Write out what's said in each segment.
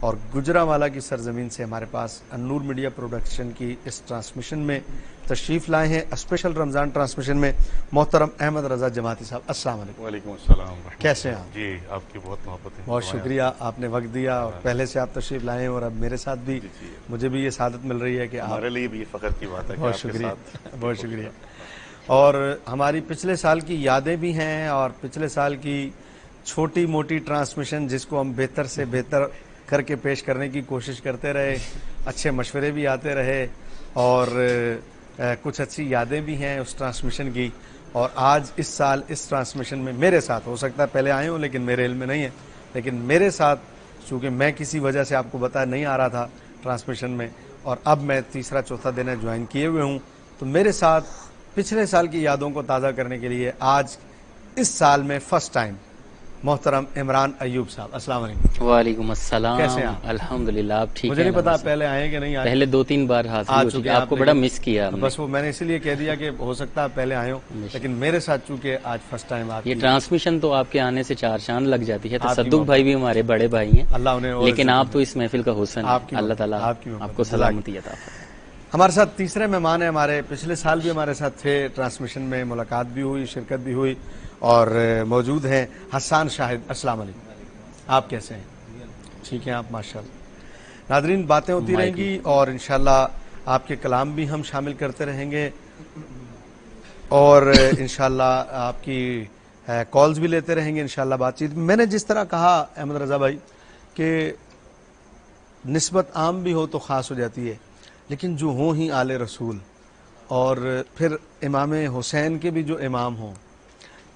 اور گجرانوالہ کی سرزمین سے ہمارے پاس النور میڈیا پروڈکشن کی اس ٹرانسمیشن میں تشریف لائے ہیں، اسپیشل رمضان ٹرانسمیشن میں، محترم احمد رضا جماعتی صاحب، السلام علیکم۔ وعلیکم السلام۔ کیسے ہیں آپ؟ جی آپ کی بہت محبت ہے، بہت شکریہ، آپ نے وقت دیا اور پہلے سے آپ تشریف لائے ہیں، اور اب میرے ساتھ بھی مجھے بھی یہ سعادت مل رہی ہے کہ آپ، ہمارے لیے بھی یہ فخر کی بات ہے کہ بہت آپ کے شکریہ، ساتھ۔ بہت شکریہ۔ اور ہماری پچھلے سال کی یادیں بھی ہیں، اور پچھلے سال کی چھوٹی موٹی ٹرانسمیشن جس کو ہم بہتر سے بہتر کر کے پیش کرنے کی کوشش کرتے رہے، اچھے مشورے بھی آتے رہے، اور کچھ اچھی یادیں بھی ہیں اس ٹرانسمیشن کی۔ اور آج اس سال اس ٹرانسمیشن میں میرے ساتھ، ہو سکتا ہے پہلے آئے ہوں لیکن میرے علم میں نہیں ہے، لیکن میرے ساتھ چونکہ میں کسی وجہ سے آپ کو بتا نہیں آ رہا تھا ٹرانسمیشن میں، اور اب میں تیسرا چوتھا دن جوائن کیے ہوئے ہوں، تو میرے ساتھ پچھلے سال کی یادوں کو تازہ کرنے کے لیے آج اس سال میں فرسٹ ٹائم محترم عمران ایوب صاحب، السلام علیکم۔ وعلیکم السلام۔ کیسے ہیں آپ؟ الحمدللہ آپ ٹھیک ہیں؟ مجھے نہیں پتا پہلے آئے کہ نہیں آئے، پہلے 2-3 بار حاضر ہو چکے، آپ کو بڑا مس کیا ہم نے۔ بس وہ میں نے اسی لیے کہہ دیا کہ ہو سکتا ہے پہلے آئے ہوں، لیکن میرے ساتھ چونکہ آج فرسٹ ٹائم آپ یہ ٹرانسمیشن تو آپ کے آنے سے 4 چاند لگ جاتی ہے۔ آپ کی تصدق بھائی بھی ہمارے بڑے بھائی ہیں، اللہ انہیں اور لیکن آپ تو اس محفل کا حسن ہیں، اللہ تعالیٰ آپ کو سلامتی عطا فرمائے۔ ہمارے ساتھ تیسرے مہمان ہیں، ہمارے پچھلے سال بھی ہمارے ساتھ تھے، ٹرانسمیشن میں ملاقات بھی ہوئی، شرکت بھی ہوئی، اور موجود ہیں حسان شاہد، السلام علیکم۔ آپ کیسے ہیں؟ ٹھیک ہیں آپ؟ ماشاءاللہ۔ ناظرین، باتیں ہوتی رہیں گی اور انشاءاللہ آپ کے کلام بھی ہم شامل کرتے رہیں گے، اور انشاءاللہ آپ کی کالز بھی لیتے رہیں گے انشاءاللہ بات چیت۔ میں نے جس طرح کہا احمد رضا بھائی کہ نسبت عام بھی ہو تو خاص ہو جاتی ہے، لیکن جو ہوں ہی آل رسول، اور پھر امام حسین کے بھی جو امام ہوں،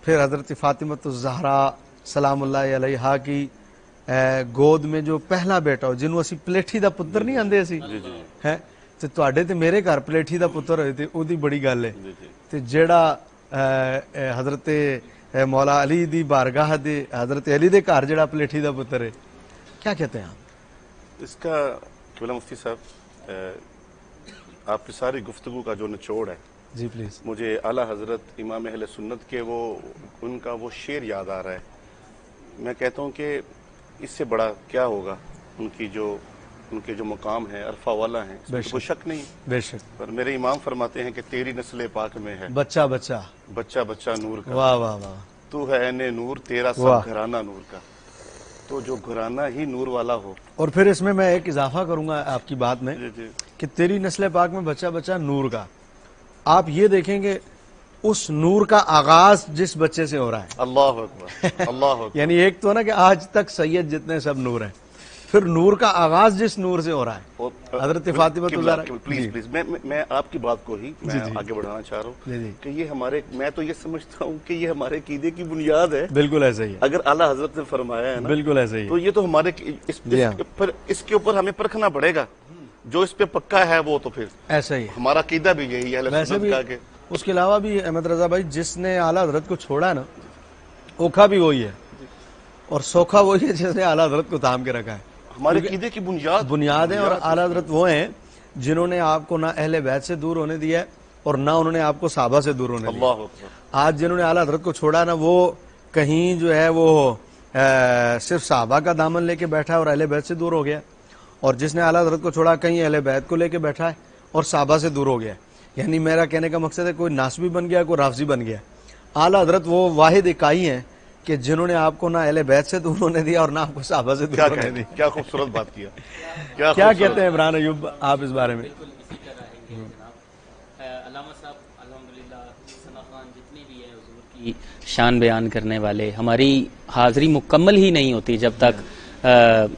پھر حضرت فاطمۃ الزہرا سلام اللہ علیہا کی گود میں جو پہلا بیٹا ہو، جنوں اسی پلیٹھی دا پتر نہیں آندے اسی ہے، تے تواڈے تے میرے گھر پلیٹھی دا پتر ہوئے تے او دی بڑی گل ہے، تے جیڑا حضرت مولا علی دی بارگاہ دے حضرت علی دے گھر جیڑا پلیٹھی دا پتر ہے، کیا کہتے ہیں آپ اس کا؟ قبلہ مفتی صاحب، آپ کی ساری گفتگو کا جو نچوڑ ہے، جی پلیز، مجھے اعلیٰ حضرت امام اہل سنت کے ان کا وہ شعر یاد آ رہا ہے۔ میں کہتا ہوں کہ اس سے بڑا کیا ہوگا، ان کے جو مقام ہے عرفہ والا ہیں، اس میں تو کوئی شک نہیں، بے شک، پر میرے امام فرماتے ہیں کہ تیری نسل پاک میں ہے بچہ بچہ، بچہ بچہ نور کا، واہ واہ واہ، تو ہے عین نور، تیرا سب گھرانہ نور کا۔ تو جو گھرانہ ہی نور والا ہو، اور پھر اس میں ایک اضافہ کروں گا آپ کی بات میں کہ تیری نسل پاک میں بچہ بچہ نور کا، آپ یہ دیکھیں گے اس نور کا آغاز جس بچے سے ہو رہا ہے، اللہ اکبر، اللہ اکبر، یعنی ایک تو نا کہ آج تک سید جتنے سب نور ہیں، پھر نور کا آغاز جس نور سے ہو رہا ہے، حضرت فاطمہ الزہرا۔ پلیز میں آپ کی بات کو ہی میں آگے بڑھانا چاہ رہا ہوں کہ یہ میں تو یہ سمجھتا ہوں کہ یہ ہمارے عقیدے کی بنیاد ہے۔ بالکل ایسا ہی ہے، اگر اعلیٰ حضرت نے فرمایا ہے نا، بالکل ایسا ہی تو یہ تو ہمارے اس کے اوپر ہمیں پرکھنا پڑے گا، جو اس پہ پکا ہے وہ تو پھر ایسا ہی ہے۔ ہمارا عقیدہ بھی یہی ہے اہل سنت کا کہ اس کے علاوہ بھی احمد رضا بھائی، جس نے اعلیٰ حضرت کو چھوڑا ہے نا، اوکھا بھی وہی ہے اور سوکھا وہی ہے جس نے اعلیٰ حضرت کو تھام کے رکھا ہے۔ ہمارے عقیدے کی بنیاد ہے، اور اعلیٰ حضرت وہ ہیں جنہوں نے آپ کو نہ اہل بیت سے دور ہونے دیا ہے اور نہ انہوں نے آپ کو صحابہ سے دور ہونے دیا۔ آج جنہوں نے اعلیٰ حضرت کو چھوڑا نا، وہ کہیں جو ہے وہ صرف صحابہ کا دامن لے کے بیٹھا ہے اور اہل بیت سے دور ہو گیا، اور جس نے اعلیٰ حضرت کو چھوڑا کہیں اہل بیت کو لے کے بیٹھا ہے اور صحابہ سے دور ہو گیا۔ یعنی میرا کہنے کا مقصد ہے کوئی ناسبی بن گیا، کوئی رافضی بن گیا۔ اعلیٰ حضرت وہ واحد اکائی ہیں کہ جنہوں نے آپ کو نہ اہل بیت سے دور ہونے دیا اور نہ آپ کو صحابہ سے دور ہونے دیا۔ کیا خوبصورت بات کیا، کیا کہتے ہیں عمران ایوب آپ اس بارے میں؟ علامہ صاحب الحمدللہ ثنا خان جتنے بھی ہیں حضور کی شان بیان کرنے والے، ہماری حاضری مکمل ہی نہیں ہوتی جب تک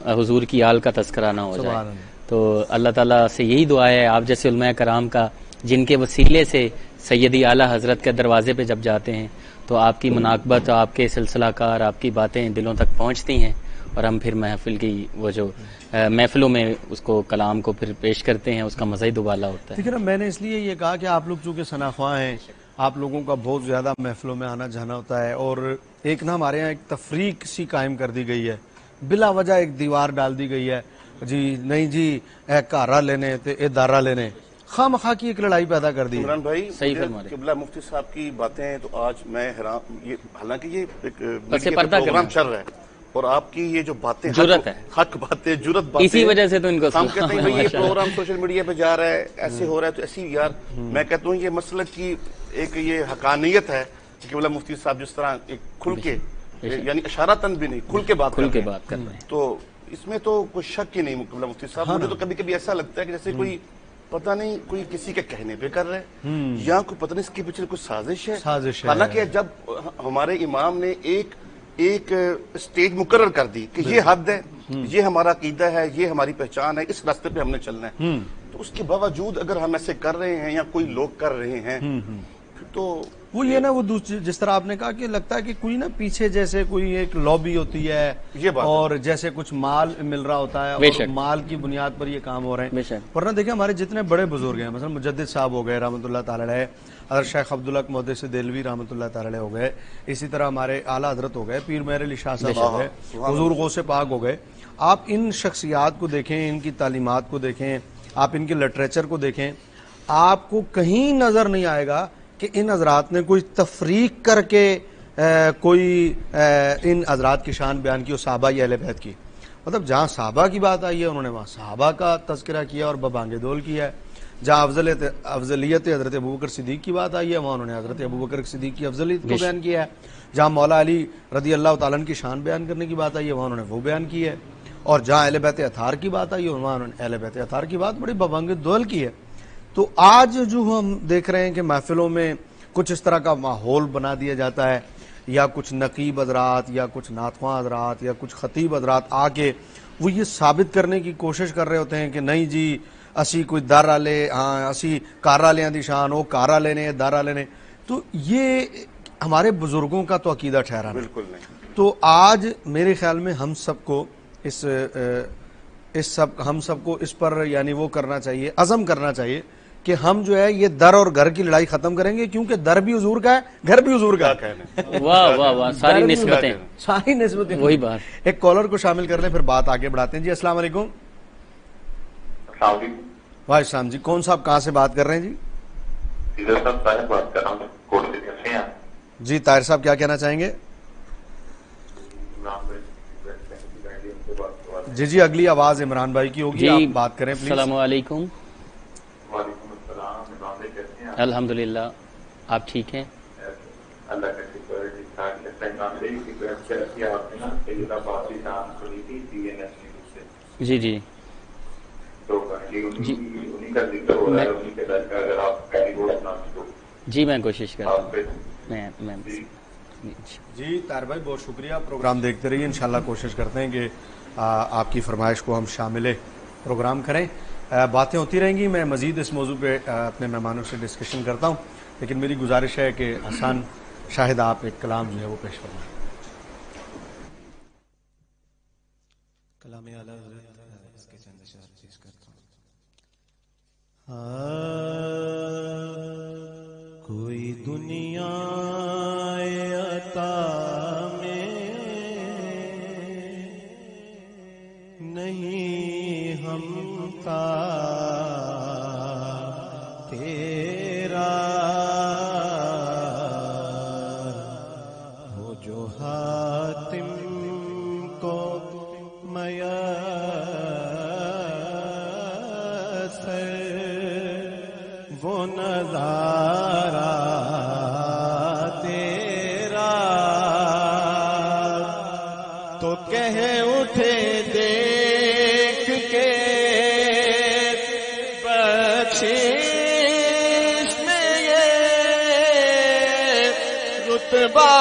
حضور کی آل کا تذکرہ نہ ہو جائے۔ تو اللہ تعالیٰ سے یہی دعا ہے آپ جیسے علماء کرام کا، جن کے وسیلے سے سیدی اعلیٰ حضرت کے دروازے پہ جب جاتے ہیں تو آپ کی مناقبت، آپ کے سلسلہ کار، آپ کی باتیں دلوں تک پہنچتی ہیں، اور ہم پھر محفل کی وہ جو محفلوں میں اس کو کلام کو پھر پیش کرتے ہیں، اس کا مزہ ہی دوبالا ہوتا ہے۔ دیکھیں نا، میں نے اس لیے یہ کہا کہ آپ لوگ چونکہ ثنا خواں ہیں، آپ لوگوں کا بہت زیادہ محفلوں میں آنا جانا ہوتا ہے، اور ایک نا ہمارے یہاں ایک تفریق سی قائم کر دی گئی ہے، بلا وجہ ایک دیوار ڈال دی گئی ہے، جی نہیں جی اے کارا لینے تے اے دارا لینے، خواہ مخواہ کی ایک لڑائی پیدا کر دی ہے۔ عمران بھائی، صحیح فرما رہے ہیں۔ قبلہ مفتی صاحب کی باتیں تو آج میں حیران، حالانکہ یہ ایک پردہ پروگرام چل رہا ہے اور آپ کی یہ جو باتیں جرت ہے، حق باتیں، جرت باتیں، اسی وجہ سے تو ان کو ہم کہتے ہیں یہ پروگرام سوشل میڈیا پہ جا رہا ہے، ایسے ہو رہا ہے، تو ایسی یار میں کہتا ہوں یہ مسلک کی ایک یہ حقانیت ہے کہ مولانا مفتی صاحب جس طرح ایک کھل کے، یعنی اشارتاً بھی نہیں، کھل کے بات کر رہے ہیں، تو اس میں تو کوئی شک ہی نہیں مولانا مفتی صاحب. مجھے تو کبھی کبھی ایسا لگتا ہے کہ جیسے کوئی پتہ نہیں کوئی کسی کے کہنے پہ کر رہے ہیں یا کوئی پتہ نہیں اس کے پیچھے کوئی سازش ہے. حالانکہ جب ہمارے امام نے ایک سٹیج مقرر کر دی کہ یہ حد ہے، یہ ہمارا عقیدہ ہے، یہ ہماری پہچان ہے، اس راستے پہ ہم نے چلنا ہے، تو اس کے باوجود اگر ہم ایسے کر رہے ہیں یا کوئی لوگ کر رہے ہیں تو وہ یہ نا وہ جس طرح آپ نے کہا کہ لگتا ہے کہ کوئی نا پیچھے جیسے کوئی ایک لابی ہوتی ہے اور جیسے کچھ مال مل رہا ہوتا ہے اور مال کی بنیاد پر یہ کام ہو رہے ہیں. ورنہ دیکھیں ہمارے جتنے بڑے بزرگ ہیں، مثلا مجدد صاحب ہو گئے رحمۃ اللہ تعالی علیہ، حضرت شیخ عبداللہ محدث دہلوی رحمۃ اللہ تعالی علیہ ہو گئے، اسی طرح ہمارے اعلیٰ حضرت ہو گئے، پیر مہر علی شاہ صاحب ہو گئے، حضور غوث پاک ہو گئے. آپ ان شخصیات کو دیکھیں، ان کی تعلیمات کو دیکھیں، آپ ان کے لٹریچر کو دیکھیں، آپ کو کہیں نظر نہیں آئے گا کہ ان حضرات نے کوئی تفریق کر کے کوئی ان حضرات کی شان بیان کی اور صحابہ یا اہل بیت کی. مطلب جہاں صحابہ کی بات آئی ہے انہوں نے وہاں صحابہ کا تذکرہ کیا اور ببانگ دول کیا ہے. جہاں افضلیت حضرت ابوبکر صدیق کی بات آئی ہے وہاں انہوں نے حضرت ابوبکر صدیق کی افضلیت کو بیان کیا ہے. جہاں مولا علی رضی اللہ تعالیٰ کی شان بیان کرنے کی بات آئی ہے وہاں انہوں نے وہ بیان کی ہے. اور جہاں اہل بیت اطہار کی بات آئی ہے وہاں انہوں نے اہل بیت اطہار کی بات بڑی ببانگ دول کی ہے. تو آج جو ہم دیکھ رہے ہیں کہ محفلوں میں کچھ اس طرح کا ماحول بنا دیا جاتا ہے، یا کچھ نقیب حضرات یا کچھ نعتخواں حضرات یا کچھ خطیب حضرات آ کے وہ یہ ثابت کرنے کی کوشش کر رہے ہوتے ہیں کہ نہیں جی اسی کوئی در والے، ہاں اسی کار والیاں دی شان، وہ کار والے نے در والے نے. تو یہ ہمارے بزرگوں کا تو عقیدہ ٹھہرا بالکل نہیں. تو آج میرے خیال میں ہم سب کو اس پر یعنی وہ کرنا چاہیے، عزم کرنا چاہیے کہ ہم جو ہے یہ در اور گھر کی لڑائی ختم کریں گے، کیونکہ در بھی حضور کا ہے، گھر بھی حضور کا ہے. واہ واہ واہ، ساری نسبتیں وہی بات. ایک کالر کو شامل کر لیں پھر بات آگے بڑھاتے ہیں. جی السلام علیکم. وعلیکم السلام. جی کون صاحب کہاں سے بات کر رہے ہیں؟ جی طاہر صاحب کیا کہنا چاہیں گے؟ جی اگلی آواز عمران بھائی کی ہوگی، آپ بات کریں پلیز. السلام علیکم. الحمدللہ، آپ ٹھیک ہیں؟ اللہ کا شکر. جی جی جی میں کوشش کرتا ہوں. جی طاہر بھائی بہت شکریہ، پروگرام دیکھتے رہیے، انشاءاللہ کوشش کرتے ہیں کہ آپ کی فرمائش کو ہم شامل پروگرام کریں. باتیں ہوتی رہیں گی، میں مزید اس موضوع پہ اپنے مہمانوں سے ڈسکشن کرتا ہوں، لیکن میری گزارش ہے کہ حسن شاہد آپ ایک کلام جو ہے وہ پیش فرمائیں. کلام اعلیٰ حضرت اس کے چند اشعار پیش کرتا ہوں. کوئی دنیا عطا میں نہیں ہم کا تیرا ہو جو حاتم کو میسر وہ نظارہ تیرا تو کہہ اٹھے دیکھ کے بخشش میں یہ رتبہ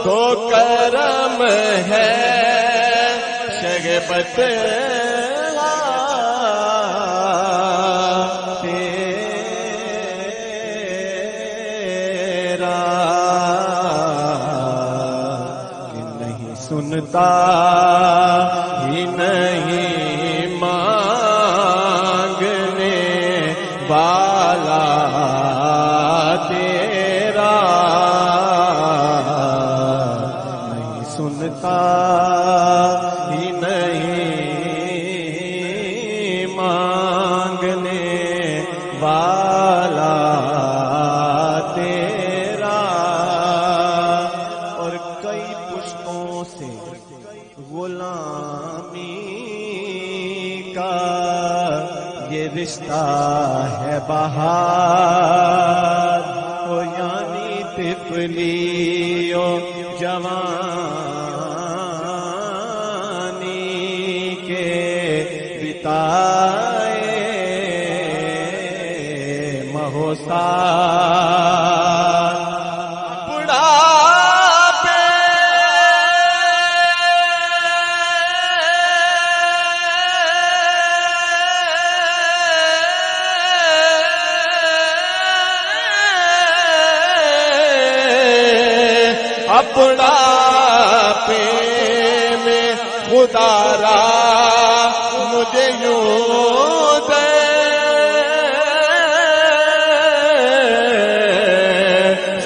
دو کرم ہے شگفت تیرا کہ نہیں سنتا ہی نہیں مانگنے والا تیرا کا یہ رشتہ ہے بہار او یعنی طفلی و جوانی کے بتائے مہوسار بڑھاپے میں خدا را مجھے یوں دے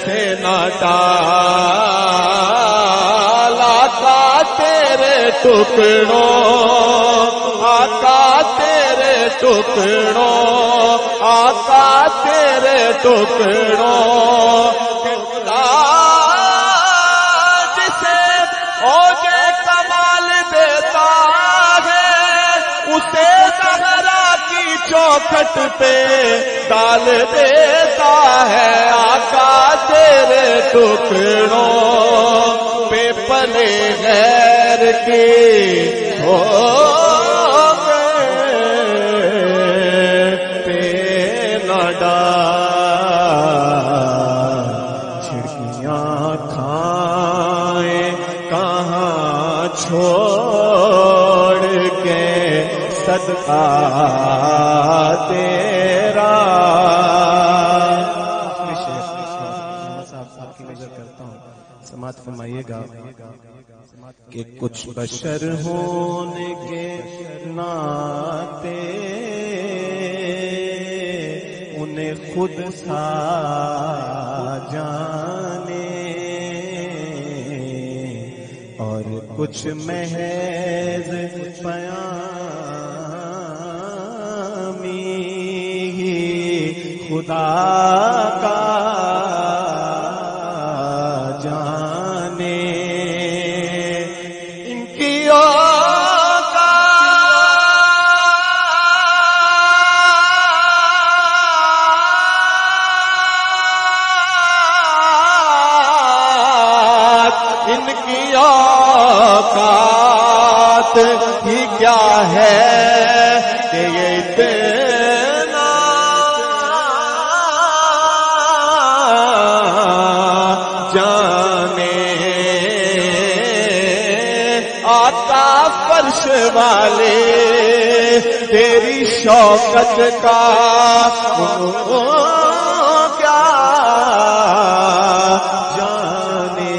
سے نہ ڈالا کا تیرے ٹکڑوں آقا تیرے ٹکڑوں آقا تیرے ٹکڑوں چوکھٹ پہ ڈال دیتا ہے آقا تیرے ٹکڑوں پہ پلے غیر کی ہو پہ نہ ڈال چھڑکیاں کھائیں کہاں چھوڑ کے صدقہ تیرا صاحب کی نظر کرتا ہوں سماعت فرمائیے گا کہ کچھ بشر ہونے کے ناطے انہیں خود سا جانے اور کچھ محض خدا کا جانے ان کی ان کی اوقات ہی کیا ہے کہ یہ فرش والے تیری شوکت کا کیا جانے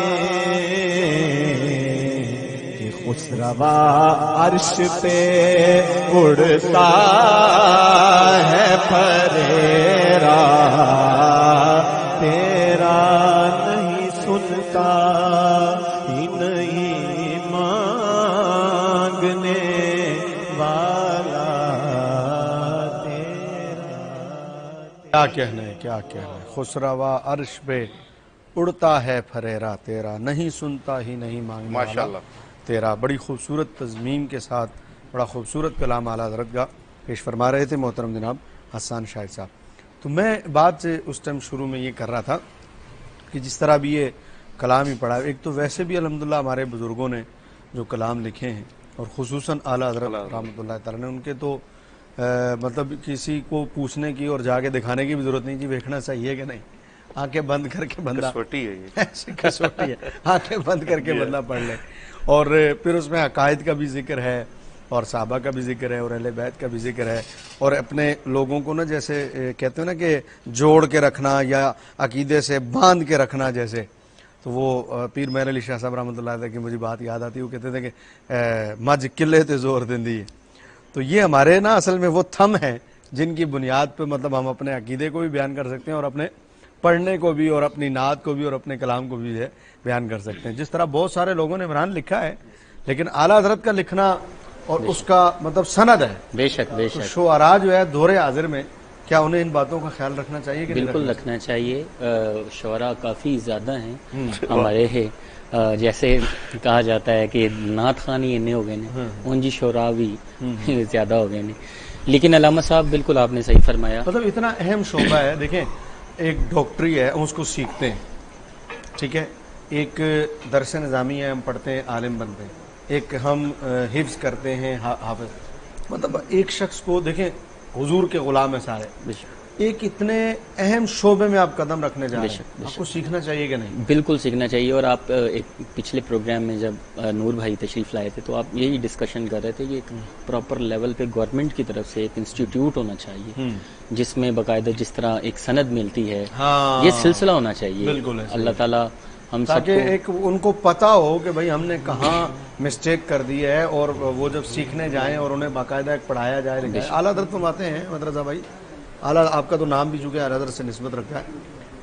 کہ خسروا عرش پہ اڑتا ہے پھریرا تیرا نہیں سنتا ہی نہیں کیا کہنا ہے کیا کہنا ہے خسروا عرش پہ اڑتا ہے پھریرا تیرا نہیں سنتا ہی نہیں مانگنے ماشاءاللہ تیرا بڑی خوبصورت تضمین کے ساتھ بڑا خوبصورت کلام اعلیٰ حضرت کا پیش فرما رہے تھے محترم جناب حسان شاہد صاحب. تو میں بات سے اس ٹائم شروع میں یہ کر رہا تھا کہ جس طرح بھی یہ کلام ہی پڑھا ایک تو ویسے بھی الحمدللہ ہمارے بزرگوں نے جو کلام لکھے ہیں اور خصوصاً اعلیٰ حضرت رحمۃ اللہ تعالیٰ نے ان کے تو مطلب کسی کو پوچھنے کی اور جا کے دکھانے کی بھی ضرورت نہیں جی دیکھنا چاہیے کہ نہیں آنکھیں بند کر کے بندہ کسوٹی ہے یہ کسوٹی ہے آنکھیں بند کر کے بندہ پڑھ لے اور پھر اس میں عقائد کا بھی ذکر ہے اور صحابہ کا بھی ذکر ہے اور اہل بیت کا بھی ذکر ہے اور اپنے لوگوں کو نا جیسے کہتے ہیں نا کہ جوڑ کے رکھنا یا عقیدے سے باندھ کے رکھنا جیسے تو وہ پیر مہر علی شاہ صاحب رحمۃ اللہ علیہ کی مجھے بات یاد آتی ہے وہ کہتے تھے کہ مجھ قلعے تے زور دیندی ہے تو یہ ہمارے نا اصل میں وہ تھم ہیں جن کی بنیاد پہ مطلب ہم اپنے عقیدے کو بھی بیان کر سکتے ہیں اور اپنے پڑھنے کو بھی اور اپنی نعت کو بھی اور اپنے کلام کو بھی بیان کر سکتے ہیں. جس طرح بہت سارے لوگوں نے عمران لکھا ہے لیکن اعلیٰ حضرت کا لکھنا اور اس کا مطلب سند ہے بے شک بے شک. شعراء جو ہے دور حاضر میں کیا انہیں ان باتوں کا خیال رکھنا چاہیے کہ بالکل رکھنا چاہیے. شعراء کافی زیادہ ہیں ہمارے جیسے کہا جاتا ہے کہ نعت خوانی انہیں ہو گئے نے اونجی شعراء بھی زیادہ ہو گئے نے. لیکن علامہ صاحب بالکل آپ نے صحیح فرمایا, مطلب اتنا اہم شعبہ ہے. دیکھیں ایک ڈاکٹری ہے ہم اس کو سیکھتے ہیں, ٹھیک ہے, ایک درس نظامی ہے ہم پڑھتے ہیں عالم بنتے ہیں, ایک ہم حفظ کرتے ہیں حافظ. مطلب ایک شخص کو دیکھیں حضور کے غلام ہیں سارے, ایک اتنے اہم شعبے میں آپ قدم رکھنے جا رہے ہیں, آپ کو سیکھنا چاہیے کہ نہیں؟ بالکل سیکھنا چاہیے. اور آپ ایک پچھلے پروگرام میں جب نور بھائی تشریف لائے تھے تو آپ یہی ڈسکشن کر رہے تھے کہ ایک پراپر لیول پہ گورنمنٹ کی طرف سے ایک انسٹیٹیوٹ ہونا چاہیے جس میں باقاعدہ جس طرح ایک سند ملتی ہے یہ سلسلہ ہونا چاہیے. بالکل اللہ تعالیٰ ہم سب تاکہ ایک ان کو پتا ہو کہ بھائی ہم نے کہاں مسٹیک کر دی ہے, اور وہ جب سیکھنے جائیں اور انہیں باقاعدہ ایک پڑھایا جائے. اعلیٰ حضرت فرماتے ہیں مدرسہ بھائی, اعلیٰ آپ کا تو نام بھی چونکہ اعلیٰ حضرت سے نسبت رکھا ہے,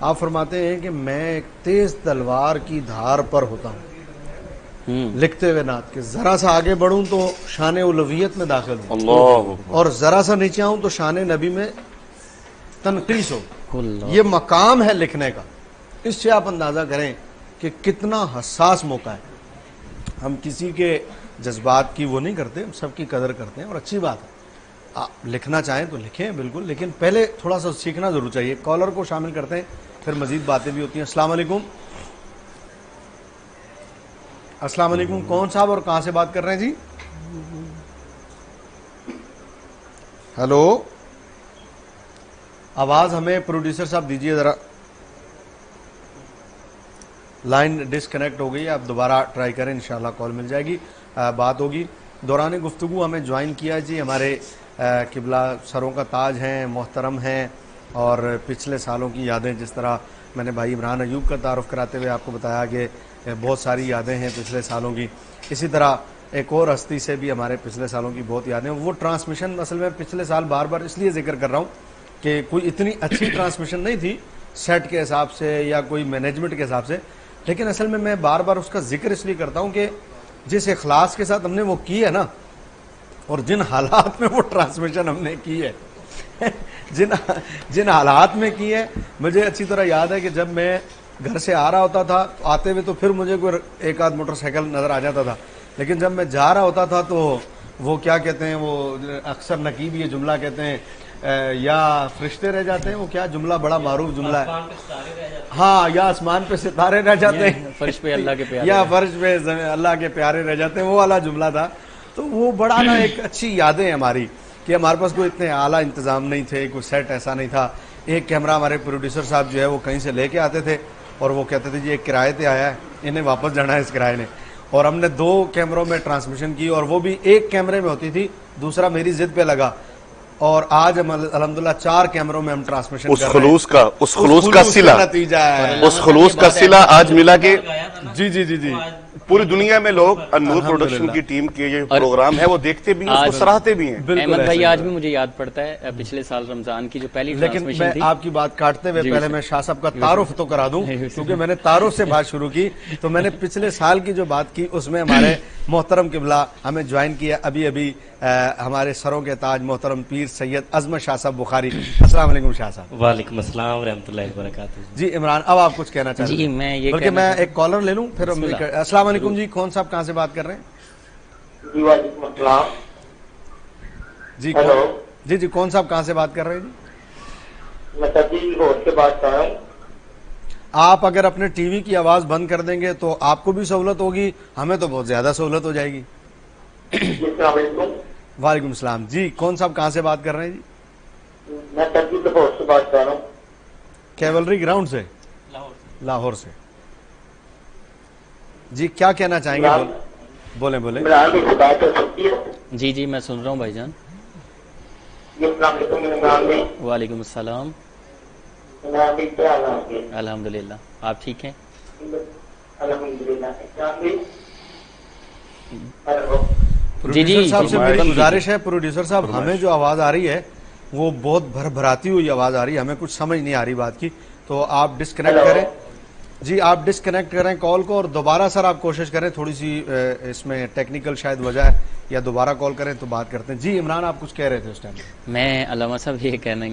آپ فرماتے ہیں کہ میں ایک تیز تلوار کی دھار پر ہوتا ہوں لکھتے ہوئے نعت کے, ذرا سا آگے بڑھوں تو شان اولویت میں داخل ہوں, اللہ, اور ذرا سا نیچے آؤں تو شان نبی میں تنقیص ہو. یہ مقام ہے لکھنے کا. اس سے آپ اندازہ کریں کہ کتنا حساس موقع ہے. ہم کسی کے جذبات کی وہ نہیں کرتے, ہم سب کی قدر کرتے ہیں, اور اچھی بات ہے. آپ لکھنا چاہیں تو لکھیں بالکل, لیکن پہلے تھوڑا سا سیکھنا ضرور چاہیے. کالر کو شامل کرتے ہیں, پھر مزید باتیں بھی ہوتی ہیں. السلام علیکم. السلام علیکم, کون صاحب اور کہاں سے بات کر رہے ہیں جی؟ ہیلو, آواز ہمیں پروڈیوسر صاحب دیجئے ذرا. لائن ڈسکنیکٹ ہو گئی, آپ دوبارہ ٹرائی کریں, انشاءاللہ کال مل جائے گی, بات ہوگی. دوران گفتگو ہمیں جوائن کیا جی ہمارے قبلہ سروں کا تاج ہیں, محترم ہیں, اور پچھلے سالوں کی یادیں, جس طرح میں نے بھائی عمران ایوب کا تعارف کراتے ہوئے آپ کو بتایا کہ بہت ساری یادیں ہیں پچھلے سالوں کی. اسی طرح ایک اور ہستی سے بھی ہمارے پچھلے سالوں کی بہت یادیں. وہ ٹرانسمیشن اصل میں پچھلے سال بار بار اس لیے ذکر کر رہا ہوں کہ کوئی اتنی اچھی ٹرانسمیشن نہیں تھی سیٹ کے حساب سے یا کوئی مینجمنٹ کے حساب سے, لیکن اصل میں بار بار اس کا ذکر اس لیے کرتا ہوں کہ جس اخلاص کے ساتھ ہم نے وہ کی ہے نا, اور جن حالات میں وہ ٹرانسمیشن ہم نے کی ہے جن حالات میں کی ہے, مجھے اچھی طرح یاد ہے کہ جب میں گھر سے آ رہا ہوتا تھا آتے ہوئے تو پھر مجھے کوئی ایک آدھ موٹر سائیکل نظر آ جاتا تھا, لیکن جب میں جا رہا ہوتا تھا تو وہ کیا کہتے ہیں, وہ اکثر نقیب یہ جملہ کہتے ہیں, یا فرشتے رہ جاتے ہیں, وہ کیا جملہ بڑا معروف جملہ ہے, ہاں, یا آسمان پہ ستارے رہ جاتے ہیں, فرش پہ اللہ کے پیارے, یا فرش پہ اللہ کے پیارے رہ جاتے ہیں, وہ والا جملہ تھا. تو وہ بڑا نا ایک اچھی یادیں ہماری کہ ہمارے پاس کوئی اتنے اعلیٰ انتظام نہیں تھے, کوئی سیٹ ایسا نہیں تھا. ایک کیمرہ ہمارے پروڈیوسر صاحب جو ہے وہ کہیں سے لے کے آتے تھے اور وہ کہتے تھے جی ایک کرائے پہ آیا ہے, انہیں واپس جانا ہے اس کرائے نے, اور ہم نے 2 کیمروں میں ٹرانسمیشن کی, اور وہ بھی ایک کیمرے میں ہوتی تھی, دوسرا میری ضد پہ لگا, اور آج ہم الحمدللہ 4 کیمروں میں ہم ٹرانسمیشن کر رہے ہیں. اس خلوص کا صلہ نتیجہ ہے, اس خلوص کا صلہ آج ملا کہ جی پوری دنیا میں لوگ نور پروڈکشن کی ٹیم کے یہ پروگرام ہے وہ دیکھتے بھی ہیں, اس کو سراہتے بھی ہیں. احمد بھائی آج بھی مجھے یاد پڑتا ہے پچھلے سال رمضان کی جو پہلی لیکن میں آپ کی بات کاٹتے ہوئے پہلے میں شاہ صاحب کا تعارف تو کرا دوں, کیونکہ میں نے تعارف سے بات شروع کی. تو میں نے پچھلے سال کی جو بات کی اس میں ہمارے محترم قبلہ ہمیں جوائن کیا ابھی ہمارے سروں کے تاج محترم پیر سید عظمت شاہ صاحب بخاری. السلام علیکم شاہ صاحب. وعلیکم السلام ورحمۃ اللہ وبرکاتہ. جی عمران, اب آپ کچھ کہنا چاہتے ہیں؟ جی میں یہ بلکہ میں ایک کالر لے لوں پھر. السلام علیکم جی, کون صاحب کہاں سے بات کر رہے ہیں؟ جی وعلیکم السلام. جی کون صاحب کہاں سے بات کر رہے ہیں جی؟ میں تبدیل لاہور سے بات کر رہا ہوں. آپ اگر اپنے ٹی وی کی آواز بند کر دیں گے تو آپ کو بھی سہولت ہوگی, ہمیں تو بہت زیادہ سہولت ہو جائے گی. السلام علیکم. وعلیکم السلام. جی کون صاحب کہاں سے بات کر رہے ہیں جی؟ میں تبدیل لاہور سے بات کر رہا ہوں. کیولری گراؤنڈ سے, لاہور سے. جی کیا کہنا چاہیں گے؟ بولیں. عمران کی بات ہو سکتی ہے؟ جی میں سن رہا ہوں بھائی جان. السلام علیکم عمران بھائی. وعلیکم السلام. عمران بھائی کیا حال ہے؟ الحمدللہ, آپ ٹھیک ہیں؟ الحمدللہ. عمران بھائی پروڈیوسر صاحب سے میری گزارش ہے, پروڈیوسر صاحب ہمیں جو آواز آ رہی ہے وہ بہت بھراتی ہوئی آواز آ رہی ہے, ہمیں کچھ سمجھ نہیں آ رہی بات کی, تو آپ ڈسکنیکٹ کریں. جی آپ ڈسکنیکٹ کریں کال کو, اور دوبارہ سر آپ کوشش کریں, تھوڑی سی اس میں ٹیکنیکل شاید وجہ ہے, یا دوبارہ کال کریں تو بات کرتے ہیں. جی عمران, آپ کچھ کہہ رہے تھے اس ٹائم؟ میں علامہ صاحب یہ کہنا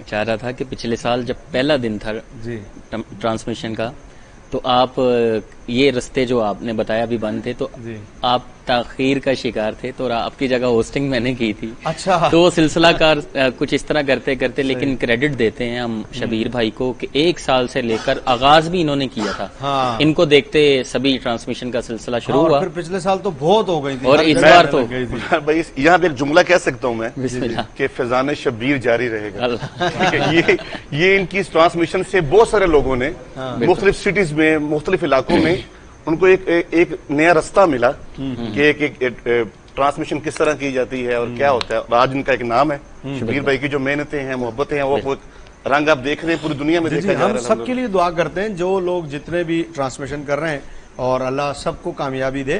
چاہ رہا تھا کہ پچھلے سال جب پہلا دن تھا جی ٹرانسمیشن کا, تو آپ یہ رستے جو آپ نے بتایا ابھی بند تھے، تو جی آپ تاخیر کا شکار تھے، تو آپ کی جگہ ہوسٹنگ میں نے کی تھی. اچھا تو وہ سلسلہ کار کچھ اس طرح کرتے کرتے، لیکن کریڈٹ دیتے ہیں ہم شبیر بھائی کو کہ 1 سال سے لے کر آغاز بھی انہوں نے کیا تھا. ہاں ان کو دیکھتے سبھی ٹرانسمیشن کا سلسلہ شروع اور ہوا، پھر پچھلے سال تو بہت ہو گئی تھی، اور ہر اس جگہ بار تو لگ گئی تھی. بھائی یہاں پہ ایک جملہ کہہ سکتا ہوں میں بسم اللہ. کہ فیضان شبیر جاری رہے گا. اللہ. ٹھیک ہے، یہ ان کی ٹرانسمیشن سے بہت سارے لوگوں نے مختلف سٹیز میں، مختلف علاقوں میں ان کو ایک نیا رستہ ملا کہ ایک ٹرانسمیشن کس طرح کی جاتی ہے اور کیا ہوتا ہے. اور آج ان کا ایک نام ہے. شبیر بھائی کی جو محنتیں ہیں، محبتیں ہیں، وہ رنگ آپ دیکھ رہے ہیں پوری دنیا میں دیکھا جا رہا ہم ہے. سب کے لیے دعا کرتے ہیں جو لوگ جتنے بھی ٹرانسمیشن کر رہے ہیں، اور اللہ سب کو کامیابی دے.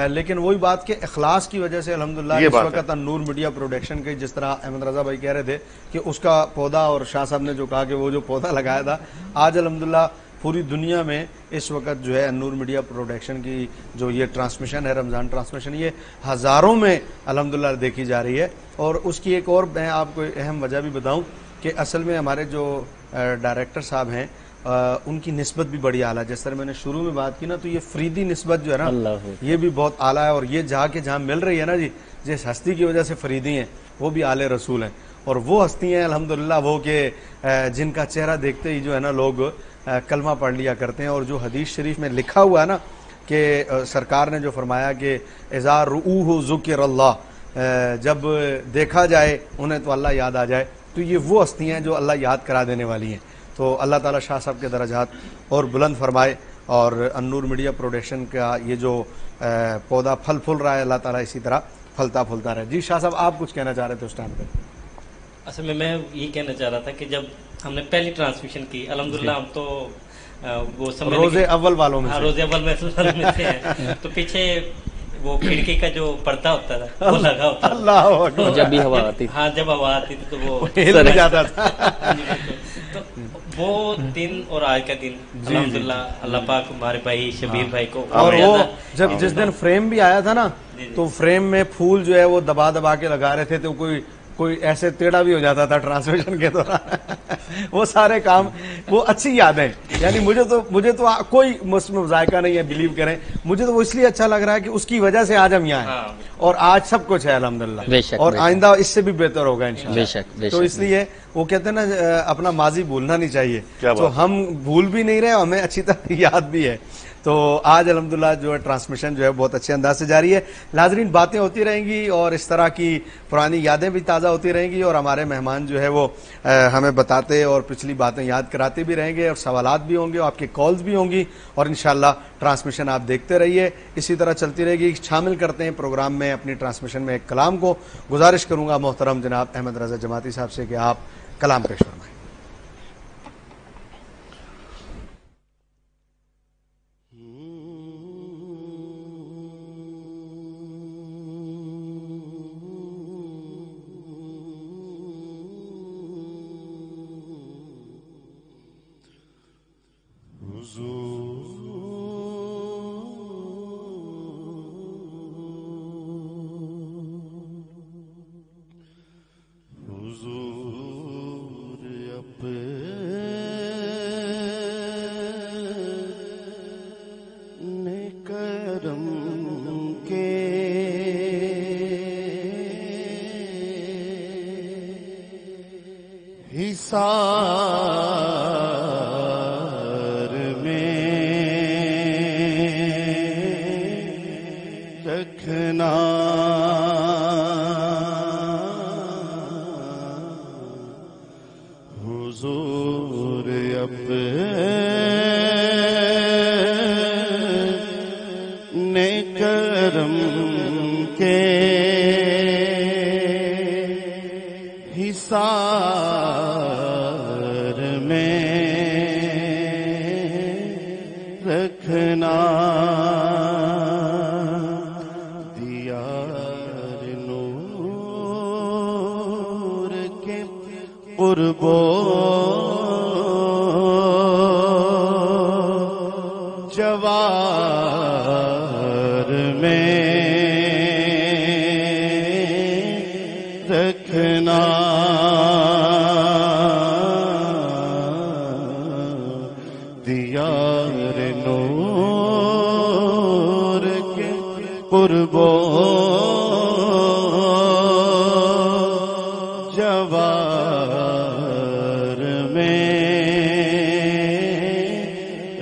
لیکن وہی بات کہ اخلاص کی وجہ سے الحمدللہ اس وقت نور میڈیا پروڈکشن کے، جس طرح احمد رضا بھائی کہہ رہے تھے کہ اس کا پودا، اور شاہ صاحب نے جو کہا کہ وہ جو پودا لگایا تھا، آج الحمدللہ پوری دنیا میں اس وقت جو ہے نور میڈیا پروڈکشن کی جو یہ ٹرانسمیشن ہے، رمضان ٹرانسمیشن، یہ ہزاروں میں الحمدللہ دیکھی جا رہی ہے. اور اس کی ایک اور میں آپ کو اہم وجہ بھی بتاؤں کہ اصل میں ہمارے جو ڈائریکٹر صاحب ہیں ان کی نسبت بھی بڑی اعلیٰ. جس طرح میں نے شروع میں بات کی نا، تو یہ فریدی نسبت جو ہے نا، یہ بھی بہت اعلیٰ ہے. اور یہ جہاں مل رہی ہے نا جی، جس ہستی کی وجہ سے فریدی ہیں، وہ بھی آل رسول ہیں. اور وہ ہستی ہیں الحمدللہ وہ کہ جن کا چہرہ دیکھتے ہی جو ہے نا لوگ کلمہ پڑھ لیا کرتے ہیں. اور جو حدیث شریف میں لکھا ہوا ہے نا کہ سرکار نے جو فرمایا کہ اذا رؤوہ ذکر اللہ، جب دیکھا جائے انہیں تو اللہ یاد آ جائے. تو یہ وہ ہستیاں ہیں جو اللہ یاد کرا دینے والی ہیں. تو اللہ تعالیٰ شاہ صاحب کے درجات اور بلند فرمائے، اور النور میڈیا پروڈکشن کا یہ جو پودا پھول رہا ہے، اللہ تعالیٰ اسی طرح پھلتا رہے. جی شاہ صاحب آپ کچھ کہنا چاہ رہے تھے اس ٹائم پہ؟ اصل میں یہ کہنا چاہ رہا تھا کہ جب ہم نے پہلی ٹرانسمیشن کی، الحمدللہ ہم تو وہ روز اول والوں میں، روز اول میں سے ہیں، تو پیچھے وہ کھڑکی کا جو پردہ ہوتا تھا وہ لگا ہوتا تھا. اللہ اکبر. جب بھی ہوا آتی، ہاں جب ہوا آتی تھی تو وہ ہل جاتا تھا. تو وہ دن اور آج کا دن الحمدللہ اللہ پاک ہمارے بھائی شبیر بھائی کو. اور وہ جس دن فریم بھی آیا تھا نا، تو فریم میں پھول جو ہے وہ دبا کے لگا رہے تھے، تو کوئی ایسے ٹیڑھا بھی ہو جاتا تھا ٹرانسمیشن کے دوران. وہ سارے کام، وہ اچھی یادیں. یعنی مجھے تو کوئی ذائقہ نہیں ہے، بلیو کریں. مجھے تو وہ اس لیے اچھا لگ رہا ہے کہ اس کی وجہ سے آج ہم یہاں ہیں، اور آج سب کچھ ہے الحمدللہ، اور آئندہ اس سے بھی بہتر ہوگا انشاءاللہ. تو اس لیے وہ کہتے ہیں نا اپنا ماضی بھولنا نہیں چاہیے، تو ہم بھول بھی نہیں رہے، ہمیں اچھی طرح یاد بھی ہے. تو آج الحمدللہ جو ہے ٹرانسمیشن جو ہے بہت اچھے انداز سے جاری ہے. ناظرین، باتیں ہوتی رہیں گی اور اس طرح کی پرانی یادیں بھی تازہ ہوتی رہیں گی، اور ہمارے مہمان جو ہے وہ ہمیں بتاتے اور پچھلی باتیں یاد کراتے بھی رہیں گے، اور سوالات بھی ہوں گے، اور آپ کے کالز بھی ہوں گی، اور انشاءاللہ ٹرانسمیشن آپ دیکھتے رہیے، اسی طرح چلتی رہے گی. شامل کرتے ہیں پروگرام میں اپنی ٹرانسمیشن میں ایک کلام کو. گزارش کروں گا محترم جناب احمد رضا جماعتی صاحب سے کہ آپ کلام پیش فرمائیں. حصار میں رکھنا حضور اپنے کرم کے حصار میں رکھنا دیار نور کے قرب و جوار میں رکھنا دیار قرب و جوار میں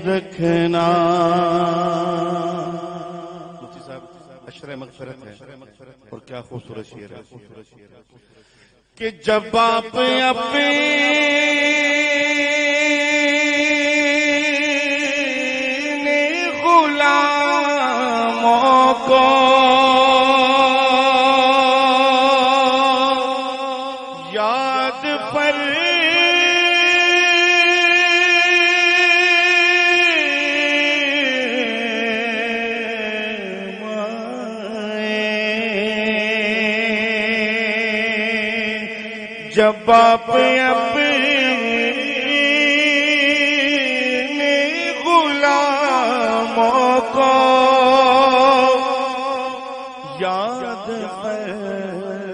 رکھنا. مفتی صاحب اشر مغفرت ہے اور کیا خوبصورت شعر ہے کہ جب آپ اپنے غلاموں کو یاد پر جب آپ اپنے غلاموں کو یاد فرمائیں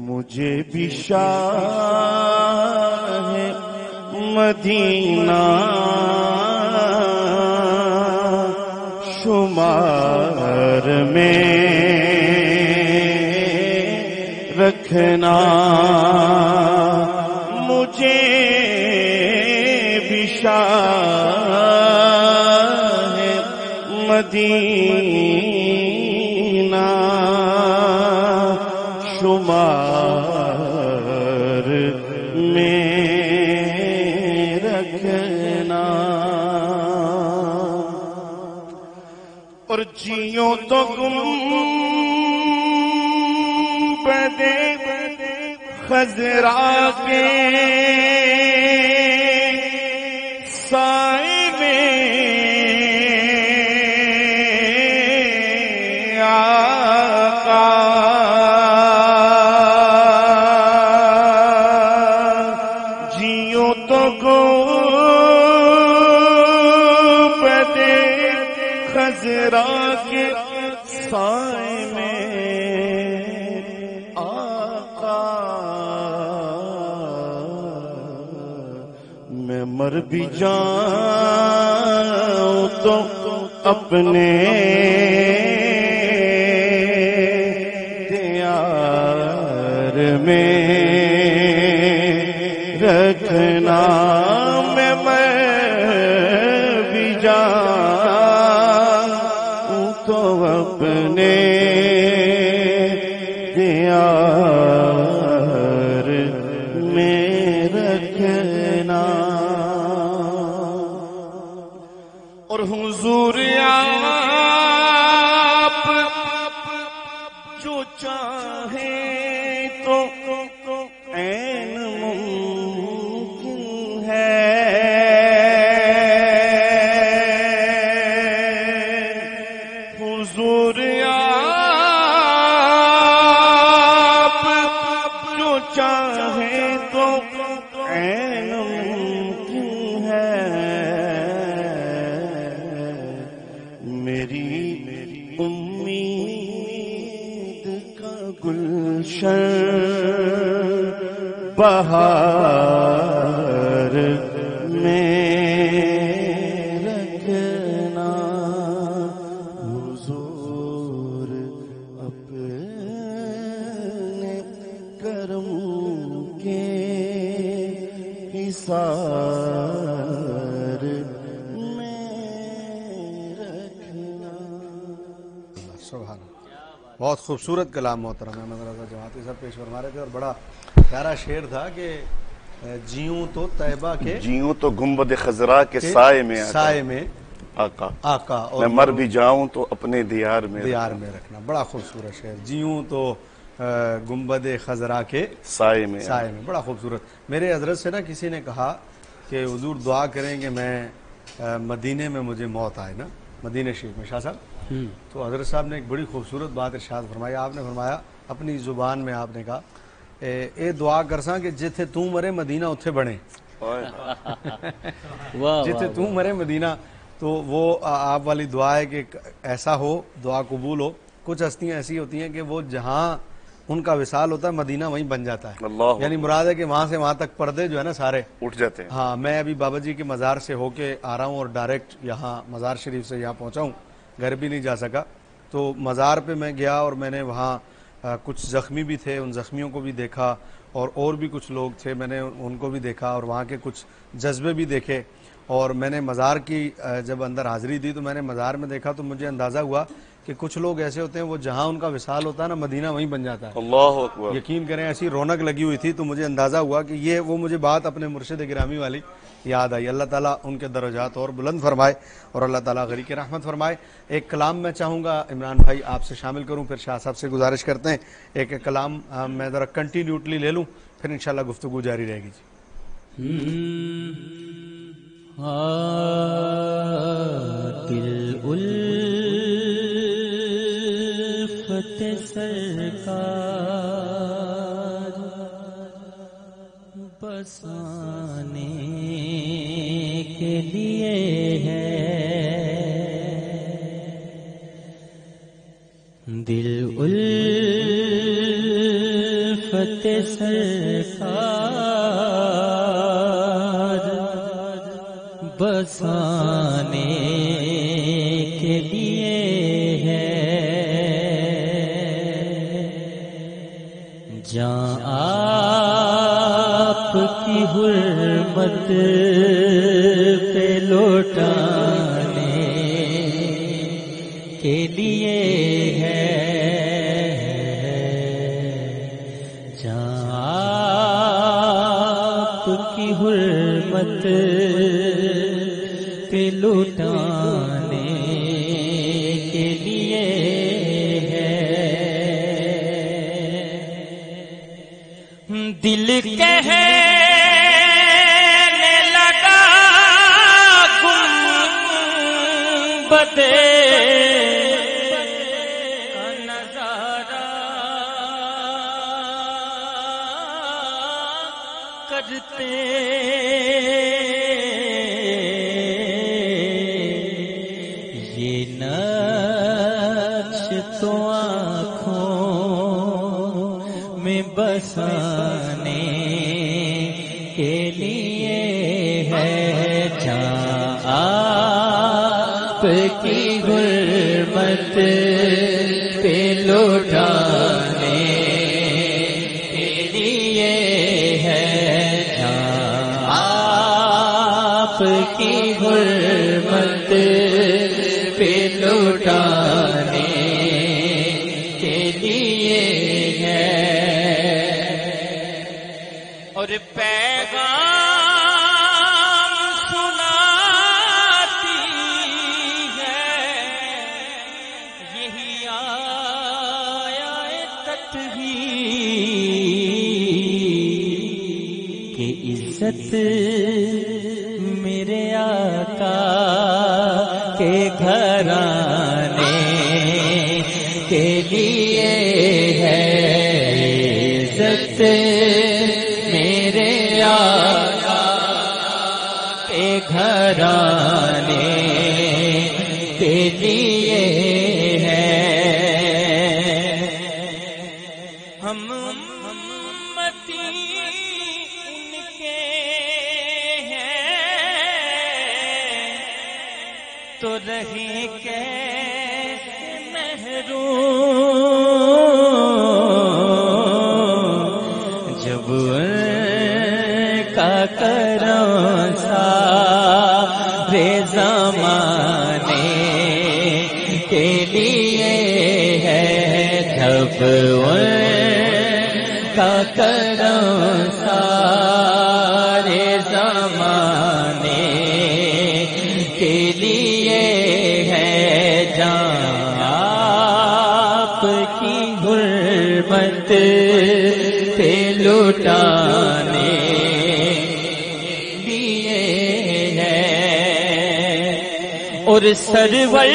مجھے بھی شاہ مدینہ شمار میں رکھنا. مجھے بھی شاہ مدینہ شمار میں رکھنا. اور جیوں تو گنبدِ خضرا کے سائے میں آقا جیوں تو گنبدِ خضرا کے سائے میں مر بھی جاؤں تو اپنے دیار میں رکھنا. میں مر بھی جاؤں تو اپنے دیار میں رکھنا. اور حضور آپ جو چاہیں تو عین ممکن ہے. حضور آپ جو چاہیں تو عین ممکن ہے. میری امید کا گلشن بہار میں رکھنا. حضور اپنے کرم کے حصار بہت خوبصورت کلام محترم احمد رضا جماعتی صاحب پیش فرما رہے تھے اور بڑا پیارا شعر تھا کہ جیوں تو طیبہ کے جیوں تو گنبد خضرا کے سائے میں آقا اور میں مر بھی جاؤں تو اپنے دیار میں رکھنا. بڑا خوبصورت شعر. جیوں تو گنبد خضرا کے سائے میں بڑا خوبصورت. میرے حضرت سے نا کسی نے کہا کہ حضور دعا کریں کہ میں مدینے میں مجھے موت آئے نا, مدینہ شریف میں. شاہ صاحب تو حضرت صاحب نے ایک بڑی خوبصورت بات ارشاد فرمائی. آپ نے فرمایا اپنی زبان میں آپ نے کہا اے دعا کرساں کہ جتھے تو مرے مدینہ اتھے بنے. جتھے تو مرے مدینہ. تو وہ آپ والی دعا ہے کہ ایسا ہو, دعا قبول ہو. کچھ ہستیاں ایسی ہوتی ہیں کہ وہ جہاں ان کا وصال ہوتا ہے مدینہ وہیں بن جاتا ہے. اللہ یعنی مراد ہے کہ وہاں سے وہاں تک پردے جو ہے نا سارے اٹھ جاتے ہیں. ہاں میں ابھی بابا جی کے مزار سے ہو کے آ رہا ہوں اور ڈائریکٹ یہاں مزار شریف سے یہاں پہنچا ہوں, گھر بھی نہیں جا سکا. تو مزار پہ میں گیا اور میں نے وہاں کچھ زخمی بھی تھے, ان زخمیوں کو بھی دیکھا, اور بھی کچھ لوگ تھے میں نے ان کو بھی دیکھا, اور وہاں کے کچھ جذبے بھی دیکھے. اور میں نے مزار کی جب اندر حاضری دی تو میں نے مزار میں دیکھا تو مجھے اندازہ ہوا کہ کچھ لوگ ایسے ہوتے ہیں وہ جہاں ان کا وصال ہوتا ہے نا مدینہ وہیں بن جاتا ہے. اللہ اکبر. یقین کریں ایسی رونق لگی ہوئی تھی تو مجھے اندازہ ہوا کہ یہ وہ مجھے بات اپنے مرشد گرامی والی یاد آئی. اللہ تعالیٰ ان کے درجات اور بلند فرمائے اور اللہ تعالیٰ غریق رحمت فرمائے. ایک کلام میں چاہوں گا عمران بھائی آپ سے شامل کروں, پھر شاہ صاحب سے گزارش کرتے ہیں ایک کلام میں ذرا کنٹینیوٹلی لے لوں, پھر انشاءاللہ گفتگو جاری رہے گی. دل الفت سرکار بسانے کے لیے ہے, دل الفت سرکار بسانے کے لیے ہے, جہاں آپ کی حرمت پہ لوٹانے کے لیے ہے, جہاں آپ کی حرمت پہ لوٹانے کے لیے ہے. دل کہنے لگا گنبد کا نظارہ کرتے تو آنکھوں میں بسانے کے لیے ہے, جہاں آپ کی حرمت پہ لوٹانے کے لیے ہے, جہاں آپ کی حرمت پہ لوٹانے اور پیغام سناتی ہے, یہی آیا تطہیر کہ عزت میرے آقا کے گھرانے کے لیے ہے, عزت میرے آقا کے گھرانے کے لیے ہے. ہم امتی ان کے ہیں تو رہیں کیسے محروم, جب کا کرم سارے زمانے کے لیے ہے, جب کا کرم سارے زمانے کے لیے ہے, جہاں آپ کی حرمت پہ لوٹانے لیے ہے, اور سرور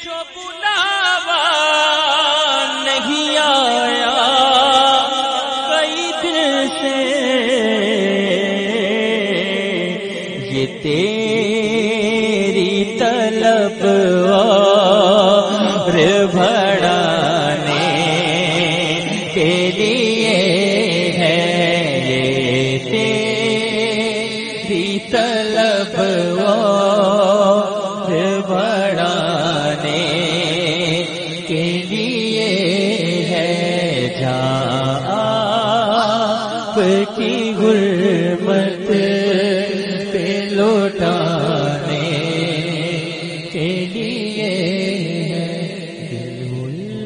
جو بلاوا نہیں آیا کئی دن سے, یہ تیری طلب اور بڑھانے کے لیے ہے، یہ تیری طلب اور بڑھانے کے لیے ہے، جہاں آپ کی غربت پہ لوٹانے کے لیے ہے، دلالفت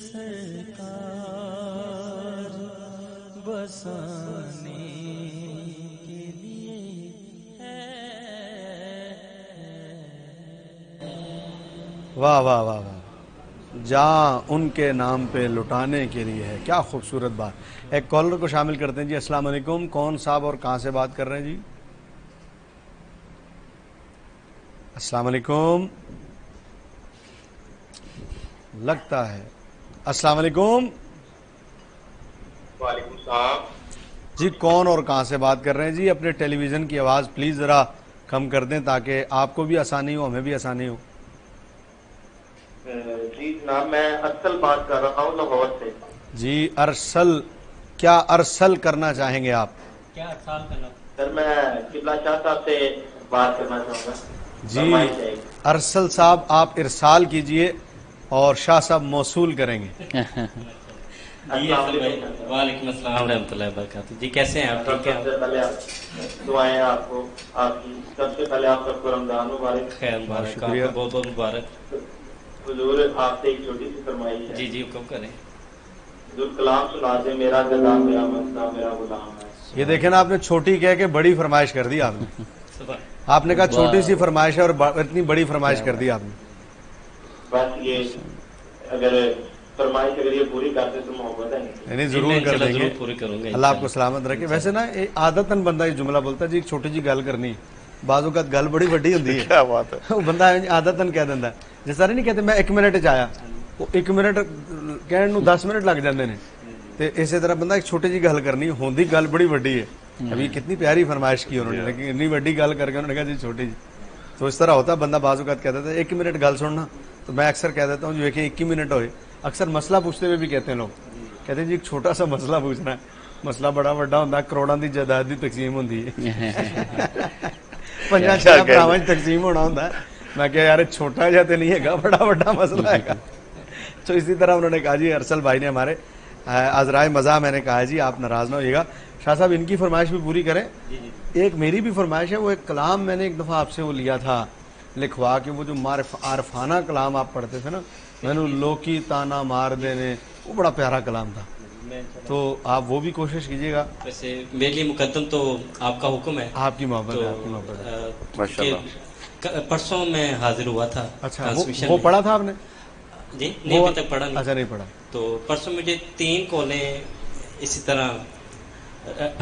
سرکار بسانے کے لیے ہے۔ واہ واہ واہ واہ، جہاں ان کے نام پہ لٹانے کے لیے ہے، کیا خوبصورت بات۔ ایک کالر کو شامل کرتے ہیں جی۔ السلام علیکم، کون صاحب اور کہاں سے بات کر رہے ہیں جی؟ السلام علیکم، لگتا ہے۔ السلام علیکم وعلیکم السلام۔ جی، کون اور کہاں سے بات کر رہے ہیں جی؟ اپنے ٹیلی ویژن کی آواز پلیز ذرا کم کر دیں تاکہ آپ کو بھی آسانی ہو، ہمیں بھی آسانی ہو۔ جی جناب، میں ارسل بات کر رہا ہوں لاہور سے۔ جی ارسل، کیا ارسل کرنا چاہیں گے آپ؟ کیا سال کرنا؟ سر میں قبلہ شاہ صاحب سے بات کرنا چاہوں گا۔ جی فرمائش ہے۔ ارسل صاحب آپ ارسال کیجئے اور شاہ صاحب موصول کریں گے۔ جی وعلیکم السلام ورحمۃ اللہ وبرکاتہ۔ جی کیسے ہیں آپ؟ ٹھیک سب سے پہلے دعائیں آپ کو، آپ کی سب سے پہلے آپ سب کو رمضان مبارک۔ خیر مبارک، آپ شکریہ۔ کو بہت بہت مبارک۔ حضور آپ سے ایک چھوٹی سی فرمائش ہے۔ جی جی حکم کریں۔ حضور کلام سنا دے، میرا گدا میرا مسئلہ میرا غلام ہے۔ یہ دیکھیں نا، آپ نے چھوٹی کہہ کے بڑی فرمائش کر دی آپ نے۔ صبح آپ نے کہا چھوٹی سی فرمائش ہے اور اتنی بڑی فرمائش کر دی آپ نے۔ بس یہ اگر فرمائش اگر یہ پوری کرتے تو محبت ہے۔ یعنی ضرور کر دیں گے، پوری کروں گا اللہ آپ کو سلامت رکھے۔ ویسے نا عادتاً بندہ یہ جملہ بولتا ہے جی ایک چھوٹی جی گل کرنی ہے، بعض اوقات گل بڑی وڈی ہوتی ہے، کیا بات ہے۔ وہ بندہ عادتاً کہہ دینا ہے۔ جس طرح نہیں کہتے میں 1 منٹ آیا، وہ 1 منٹ کہنے نو 10 منٹ لگ جاندے نے، تے اسی طرح بندہ ایک چھوٹی جی گل کرنی ہوندی گل بڑی وڈی ہے۔ ابھی کتنی پیاری فرمائش کی انہوں نے، لیکن اتنی وڈی گل کر کے انہوں نے کہا جی چھوٹی جی۔ تو اس طرح ہوتا ہے، بندہ بعض اوقات کہتا تھا 1 منٹ گل سننا، تو میں اکثر کہہ دیتا ہوں جو کہ 1 ہی منٹ ہوئے۔ اکثر مسئلہ پوچھتے ہوئے بھی کہتے ہیں لوگ، کہتے ہیں جی ایک چھوٹا سا مسئلہ پوچھنا ہے، مسئلہ بڑا وڈا ہوتا ہے، کروڑوں کی جائیداد کی تقسیم ہوتی ہے، 5-6 بھراواں وچ تقسیم ہونا ہوتا ہے۔ میں کہ یار چھوٹا جہا تو نہیں ہے گا، بڑا وڈا مسئلہ ہے گا۔ تو اسی طرح انہوں نے کہا جی ارسل بھائی نے ہمارے عذرائے مزاح، میں نے کہا ہے جی آپ ناراض نہ ہوئیے گا، شاہ صاحب ان کی فرمائش بھی پوری کریں۔ ایک میری بھی فرمائش ہے، وہ ایک کلام میں نے ایک دفعہ آپ سے وہ لیا تھا لکھوا کے، وہ جو عارفانہ کلام آپ پڑھتے تھے نا، میں نے لوکی تانا مار دینے، وہ بڑا پیارا کلام تھا، تو آپ وہ بھی کوشش کیجیے گا۔ ویسے میرے لیے مقدم تو آپ کا حکم ہے، آپ کی محبت ہے، آپ کی محبت ہے۔ ماشاءاللہ۔ پرسوں میں حاضر ہوا تھا اچھا ٹرانسمیشن وہ میں۔ پڑھا تھا آپ نے؟ جی نہیں ابھی تک پڑھا نہیں۔ اچھا نہیں پڑھا۔ تو پرسوں مجھے 3 کالیں اسی طرح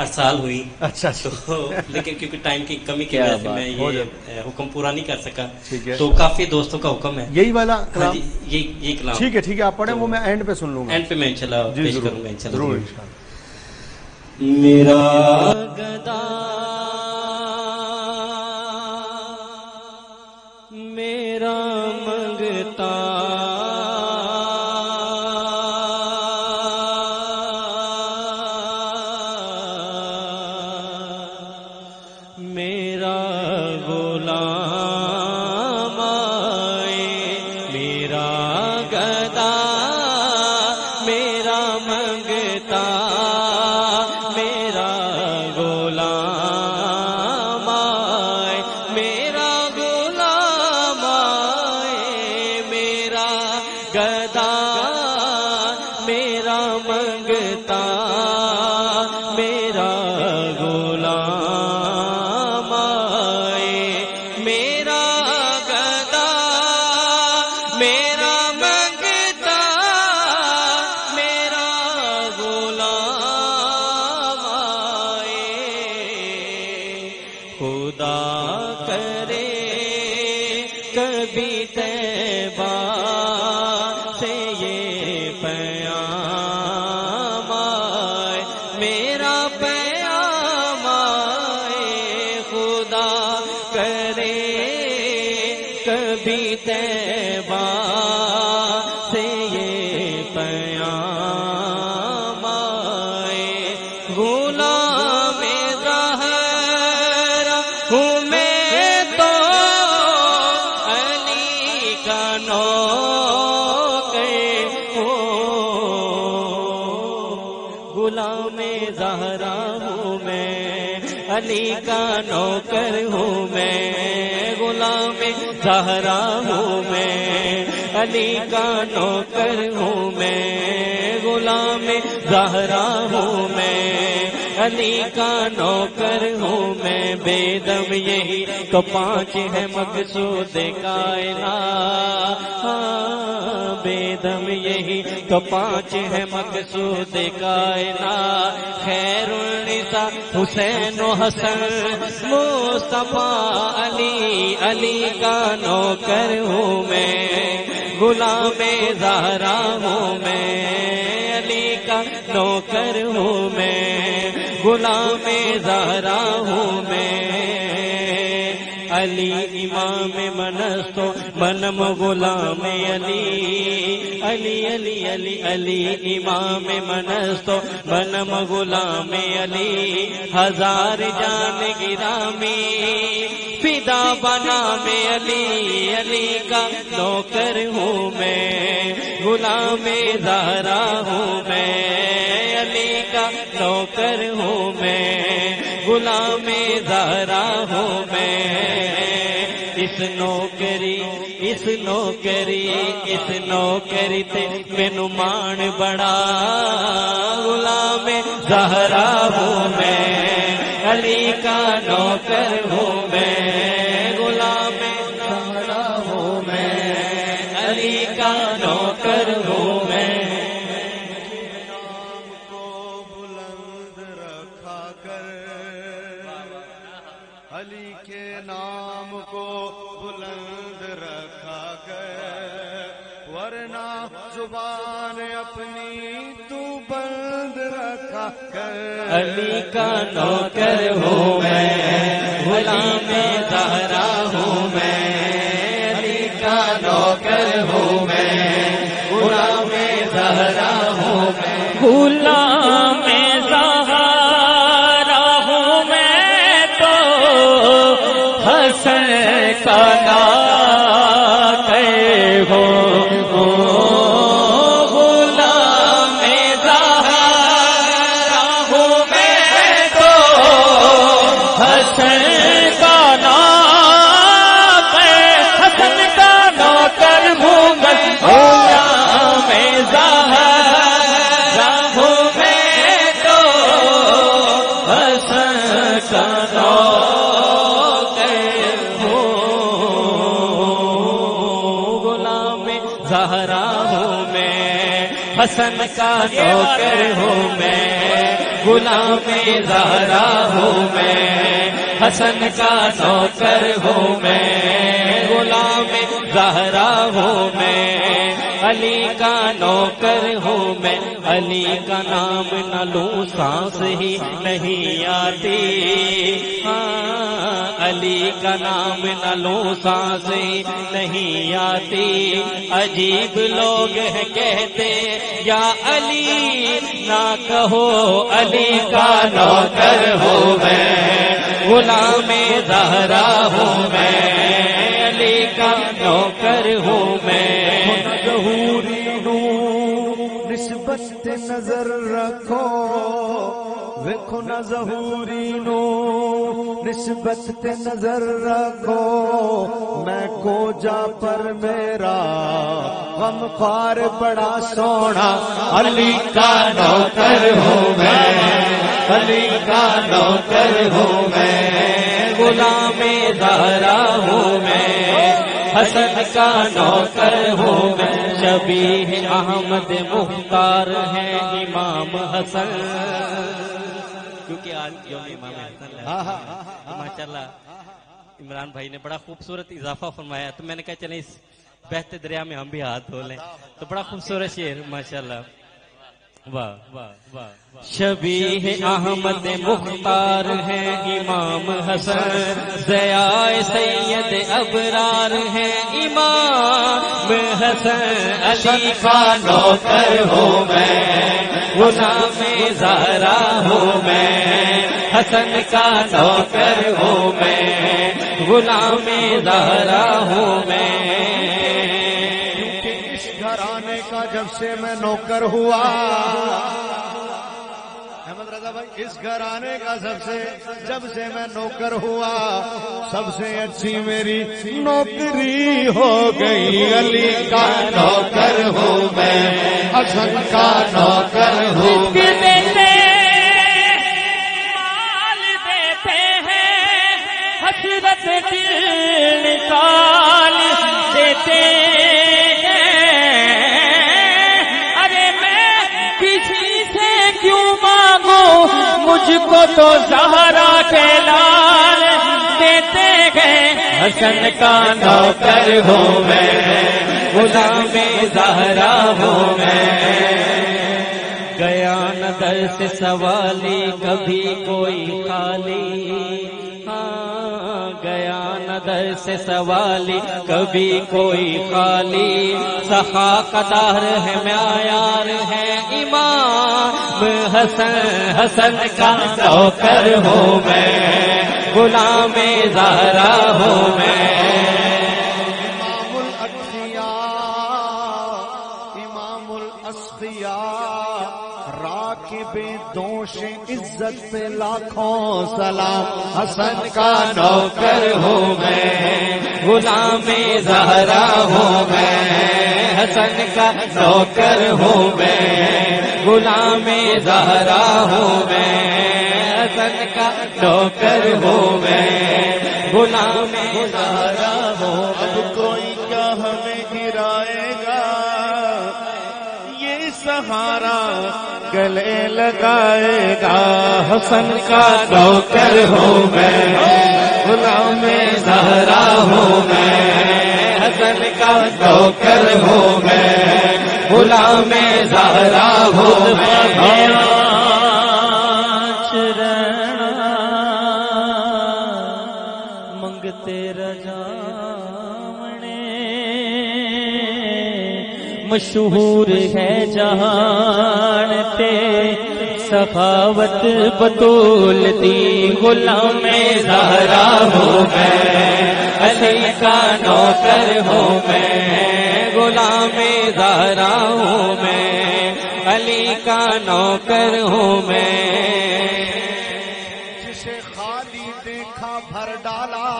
ارسال ہوئی، اچھا تو لیکن کیونکہ ٹائم کی کمی کی وجہ سے میں یہ حکم پورا نہیں کر سکا، ٹھیک ہے۔ تو کافی دوستوں کا حکم ہے یہی والا ہاں کلام؟ جی یہ کلام ٹھیک ہے ٹھیک ہے، آپ پڑھیں، وہ میں اینڈ پہ سن لوں گا، اینڈ پہ میں انشاءاللہ جی پیش ضرور کروں گا انشاءاللہ۔ ضرور انشاءاللہ۔ میرا گدا میرا منگتا میرا غلام آئے، میرا گدا میرا منگتا میرا غلام آئے، میرا غلام آئے، میرا گدا میرا منگتا میرا غلام آئے، میرا گدا میرا منگتا میرا غلام آئے، خدا کرے کبھی طیبہ سے یہ پیام آئے، میرا پیام آئے، طیبہ سے یہ پیام آئے غلام زہرا ہوں میں تو علی کا نوکر ہوں غلام زہرا ہوں میں علی کا نوکر ہوں میں غلام زہرا ہوں میں علی کا نوکر ہوں میں غلام زہرا ہوں میں علی کا نوکر ہوں میں بے دم یہی تو 5 ہے مقصود کائنات بے دم یہی تو 5 ہے مقصود کائنات خیر النساء حسین و حسن مصطفیٰ علی علی کا نوکر ہوں میں غلام زہرا ہوں میں علی کا نوکر ہوں میں غلام زہرا ہوں میں علی امام منستو منم غلام علی علی علی علی علی امام منستو منم غلام علی 1000 جان گرامی فدا بنا میں علی علی کا نوکر ہوں میں غلام زہرا ہوں میں علی کا نوکر ہوں میں غلام زہرا ہوں میں اس نوکری تے مینوں مان بڑا غلام زہرا ہوں میں علی کا نوکر ہوں میں غلام زہرا ہوں میں علی کا نوکر ہوں میں علی کے نام کو بلند رکھا کر ورنہ زبان اپنی تو بند رکھا کر علی کا نوکر ہوں میں غلام زہرا ہوں میں علی کا نوکر ہوں میں غلام زہرا ہوں میں غلام زہرا ہوں میں تو حسن کا نوکر ہوں غلام زہرا ہوں میں تو حسن کا نوکر حسن کا نوکر ہوں میں غلام زہرا ہوں میں تو حسن کا نوکر ہوں غلام زہرا ہوں میں حسن کا نوکر ہوں میں غلام زہرا ہوں میں حسن کا نوکر ہوں میں غلام زہرا ہوں میں علی کا نوکر ہوں میں علی کا نام نہ لوں سانس ہی نہیں آتی علی کا نام نہ لوں سانس ہی نہیں آتی عجیب لوگ ہیں کہتے یا علی نہ کہو علی کا نوکر ہوں میں غلام زہرا ہوں میں علی کا نوکر ہوں میں ظہوری نسبت نظر رکھو ویکھو نہ ظہوری نسبت نظر رکھو میں کو جا پر میرا غم خوار بڑا سونا علی کا نوکر ہوں میں علی کا نوکر ہوں میں غلام زہرا ہوں میں حسن کا نوکر ہوں میں شبیہ احمد مختار ہے امام حسن کیونکہ آج یوم امام حسن ہے ماشاءاللہ عمران بھائی نے بڑا خوبصورت اضافہ فرمایا تو میں نے کہا چلیں اس بہتے دریا میں ہم بھی ہاتھ دھو لیں تو بڑا خوبصورت شعر ماشاءاللہ شبیہ احمد مختار ہیں امام حسن، ضیاء سید ابرار ہیں امام حسن، علی کا نوکر ہوں میں، غلام زہرا ہوں میں، حسن کا نوکر ہوں میں، غلام زہرا ہوں میں۔ کیونکہ اس گھرانے کا جب سے میں نوکر ہوا، احمد رضا بھائی، اس گھرانے کا جب سے میں نوکر ہوا، سب سے اچھی میری نوکری ہو گئی، علی کا نوکر ہوں میں، حسن کا نوکر ہوں میں۔ حسرت دل نکال دیتے ہیں، ارے میں کسی سے کیوں مانگوں، مجھ کو تو زہرا کے لال دیتے ہیں، حسن کا نوکر ہوں میں، غلام زہرا ہوں میں۔ گیا نہ در سے سوالی کبھی کوئی خالی، گیا نہ در سے سوالی کبھی کوئی خالی، سخا قدر ہے معیار ہے امام حسن، حسن کا نوکر ہوں میں، غلام زہرا ہوں میں۔ امام الاتقیاء، امام الاسقیاء، راکب دوش عزت پہ لاکھوں سلام، حسن کا نوکر ہوں میں، غلام زہرا ہوں میں، حسن کا نوکر ہوں میں، غلام زہرا ہوں میں، حسن کا نوکر ہوں میں، غلام زہرا ہوں میں۔ اب کوئی کیا ہمیں گرائے گا، یہ سہارا گلے لگائے گا، حسن کا نوکر ہوں میں، غلام زہرا ہوں میں، حسن کا نوکر ہوں میں، غلام زہرا ہوں میں۔ منگتے رجاونے مشہور ہے جہان تے، سخاوت بطولتی غلام زہرا ہوں میں، علی کا نوکر ہوں میں، غلام زہرا ہوں میں، علی کا نوکر ہوں میں۔ جسے خالی دیکھا بھر ڈالا،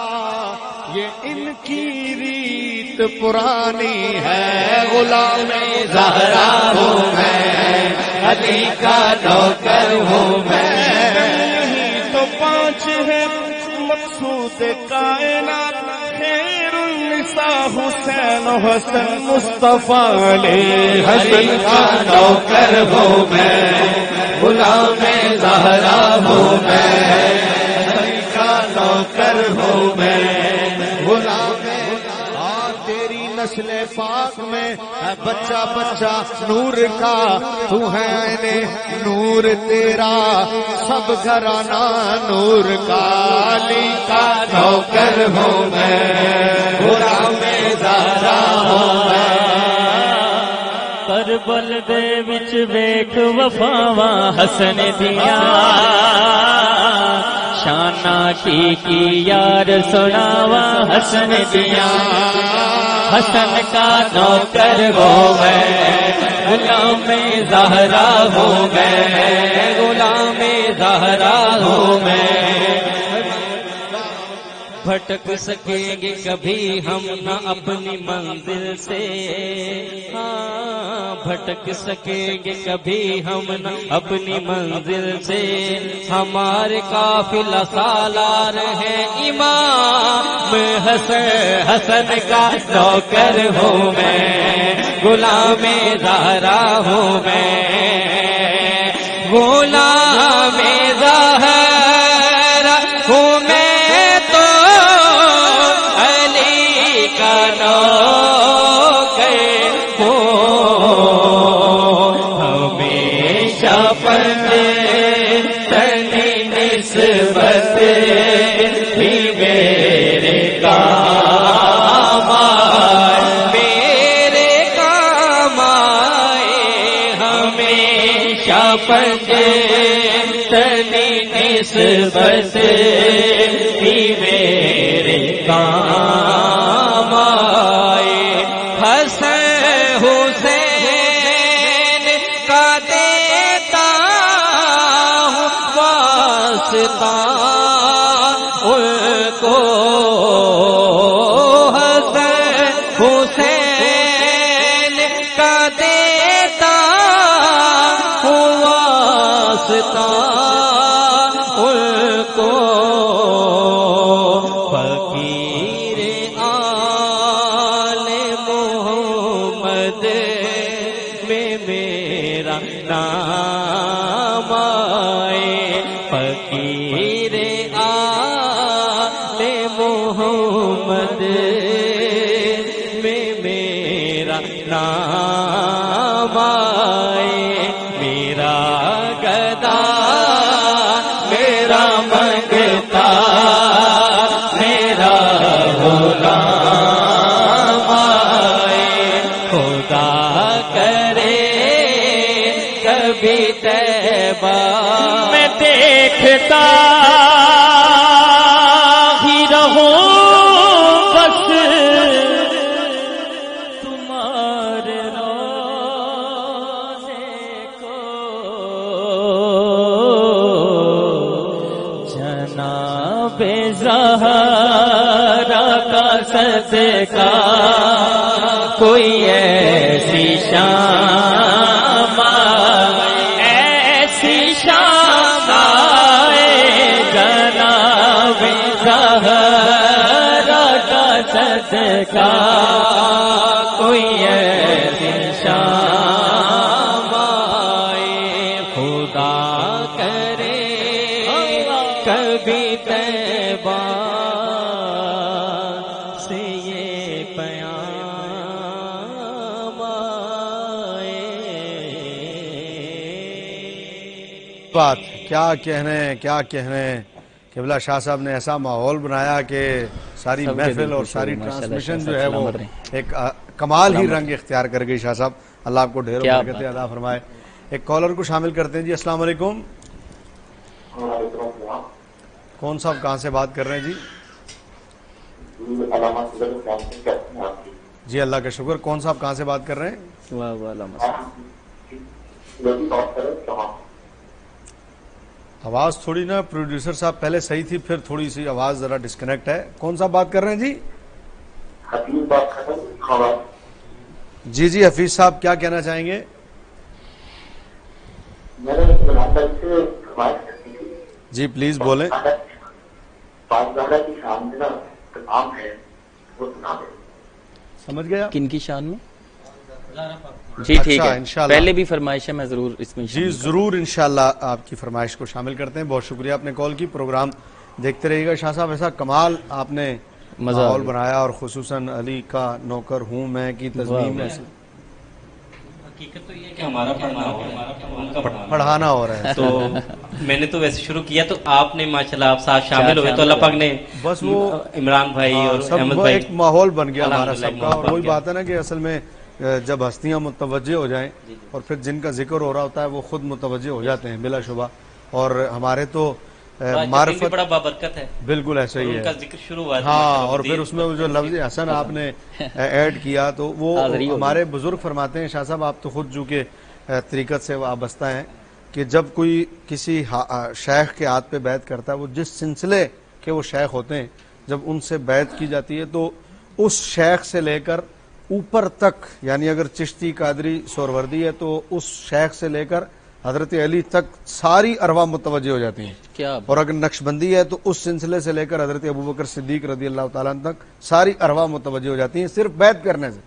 یہ ان کی ریت پرانی ہے، غلام زہرا ہوں میں، علی کا نوکر ہوں میں۔ نہیں تو پانچ ہے مقصود کائنات، خیر النساء حسین حسن مصطفیٰ علی، علی کا نوکر ہوں میں، غلام زہرا ہوں میں، علی کا نوکر ہوں میں، غلام تیری نسل پاک میں ہے بچہ بچہ نور کا، تو ہے عین نور تیرا سب گھرانہ نور کا، علی کا نوکر ہوں میں، غلام زہرا ہوں میں۔ کربل دے وچ ویکھ وفاواں حسن دیاں، شانہ کی یار سناواں حسن دیاں، حسن کا نوکر ہوں میں، غلام زہرا ہوں میں، غلام زہرا ہوں میں۔ بھٹک سکیں گے کبھی ہم نہ اپنی منزل سے، ہاں بھٹک سکیں گے کبھی ہم نہ اپنی منزل سے، ہمارے قافلہ سالار ہے امام حسن، حسن کا نوکر ہوں میں، غلام زہرا ہوں میں، غلام زہرا ہوں میں، نوکر ہوں، ہمیں نسبت بھی میرے کام آئے، میرے کام آئے ہمیشہ پنجتنی نسبت بھی میرے کام آئے، حسن حسین کا دیتا ہوں واسطہ ان کو، حسن حسین کا دیتا ہوں واسطہ ان کو، فقیر آل محمد میں میرا نام آئے، فقیر آل محمد میں میرا نام آئے، میرا گدا میرا منگتا میرا غلام آئے، خدا کرے کبھی طیبہ میں دیکھتا ہی رہوں بس تمہارے روضے کو، جناب زہرا کا صدقہ کوئی ایسی شام ایسی شام آئے، جناب زہرا کا صدقہ کوئی ایسی شام آئے، خدا کرے کبھی طیبہ سے یہ پیام آئے۔ بات کیا کہنے قبلہ شاہ صاحب نے ایسا ماحول بنایا کہ ساری محفل اور ساری ٹرانسمیشن جو ہے وہ ایک کمال ہی رنگ اختیار کر گئی۔ شاہ صاحب اللہ آپ کو ڈھیروں برکتیں عطا فرمائے۔ ایک کالر کو شامل کرتے ہیں جی۔ السلام علیکم، کون صاحب کہاں سے بات کر رہے ہیں جی؟ جی اللہ کا شکر، کون صاحب کہاں سے بات کر رہے ہیں؟ آواز تھوڑی نا پروڈیوسر صاحب پہلے صحیح تھی، پھر تھوڑی سی آواز ذرا ڈسکنیکٹ ہے۔ کون صاحب بات کر رہے ہیں جی؟ جی جی حفیظ صاحب کیا کہنا چاہیں گے؟ جی پلیز بولیں۔ سمجھ گیا کن کی شان میں؟ جی ٹھیک ہے، انشاءاللہ پہلے بھی فرمائش ہے، میں ضرور اس میں جی ضرور انشاءاللہ آپ کی فرمائش کو شامل کرتے ہیں۔ بہت شکریہ آپ نے کال کی، پروگرام دیکھتے رہیے گا۔ شاہ صاحب ایسا کمال آپ نے ماحول بنایا، اور خصوصاً علی کا نوکر ہوں میں کی تضمین ایسی حقیقت تو یہ ہے کہ ہمارا پڑھنا ہو رہا ہے، ان کا پڑھانا ہو رہا ہے۔ تو میں نے تو ویسے شروع کیا، تو آپ نے ماشاءاللہ آپ ساتھ شامل ہوئے تو اللہ پاک نے بس وہ عمران بھائی اور احمد سب بھائی ایک ماحول بن گیا ہمارا الحمدللہ سب کا۔ اور وہی بات ہے نا کہ اصل میں جب ہستیاں متوجہ ہو جائیں اور پھر جن کا ذکر ہو رہا ہوتا ہے وہ خود متوجہ ہو جاتے ہیں بلا شبہ۔ اور ہمارے تو معرفت بڑا بابرکت ہے، بالکل ایسا ہی ان کا ہے۔ ذکر شروع ہوا ہے۔ ہاں، اور پھر اس میں وہ جو لفظ حسن آپ نے ایڈ کیا تو وہ ہمارے بزرگ فرماتے ہیں، شاہ صاحب آپ تو خود جو کہ طریقت سے وابستہ ہیں، کہ جب کوئی کسی شیخ کے ہاتھ پہ بیعت کرتا ہے، وہ جس سلسلے کے وہ شیخ ہوتے ہیں جب ان سے بیعت کی جاتی ہے تو اس شیخ سے لے کر اوپر تک، یعنی اگر چشتی قادری سہروردی ہے تو اس شیخ سے لے کر حضرت علی تک ساری ارواح متوجہ ہو جاتی ہیں، اور اگر نقشبندی ہے تو اس سلسلے سے لے کر حضرت ابوبکر صدیق رضی اللہ تعالیٰ عنہ تک ساری ارواح متوجہ ہو جاتی ہیں صرف بیعت کرنے سے۔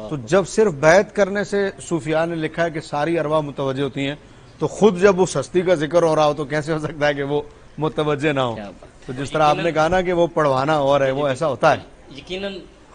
تو جب صرف بیعت کرنے سے صوفیاء نے لکھا ہے کہ ساری ارواح متوجہ ہوتی ہیں، تو خود جب اس ہستی کا ذکر ہو رہا ہو تو کیسے ہو سکتا ہے کہ وہ متوجہ نہ ہو؟ تو جس طرح آپ نے کہا نا کہ وہ پڑھوانا اور ہے، وہ ایسا ہوتا ہے۔ یقیناً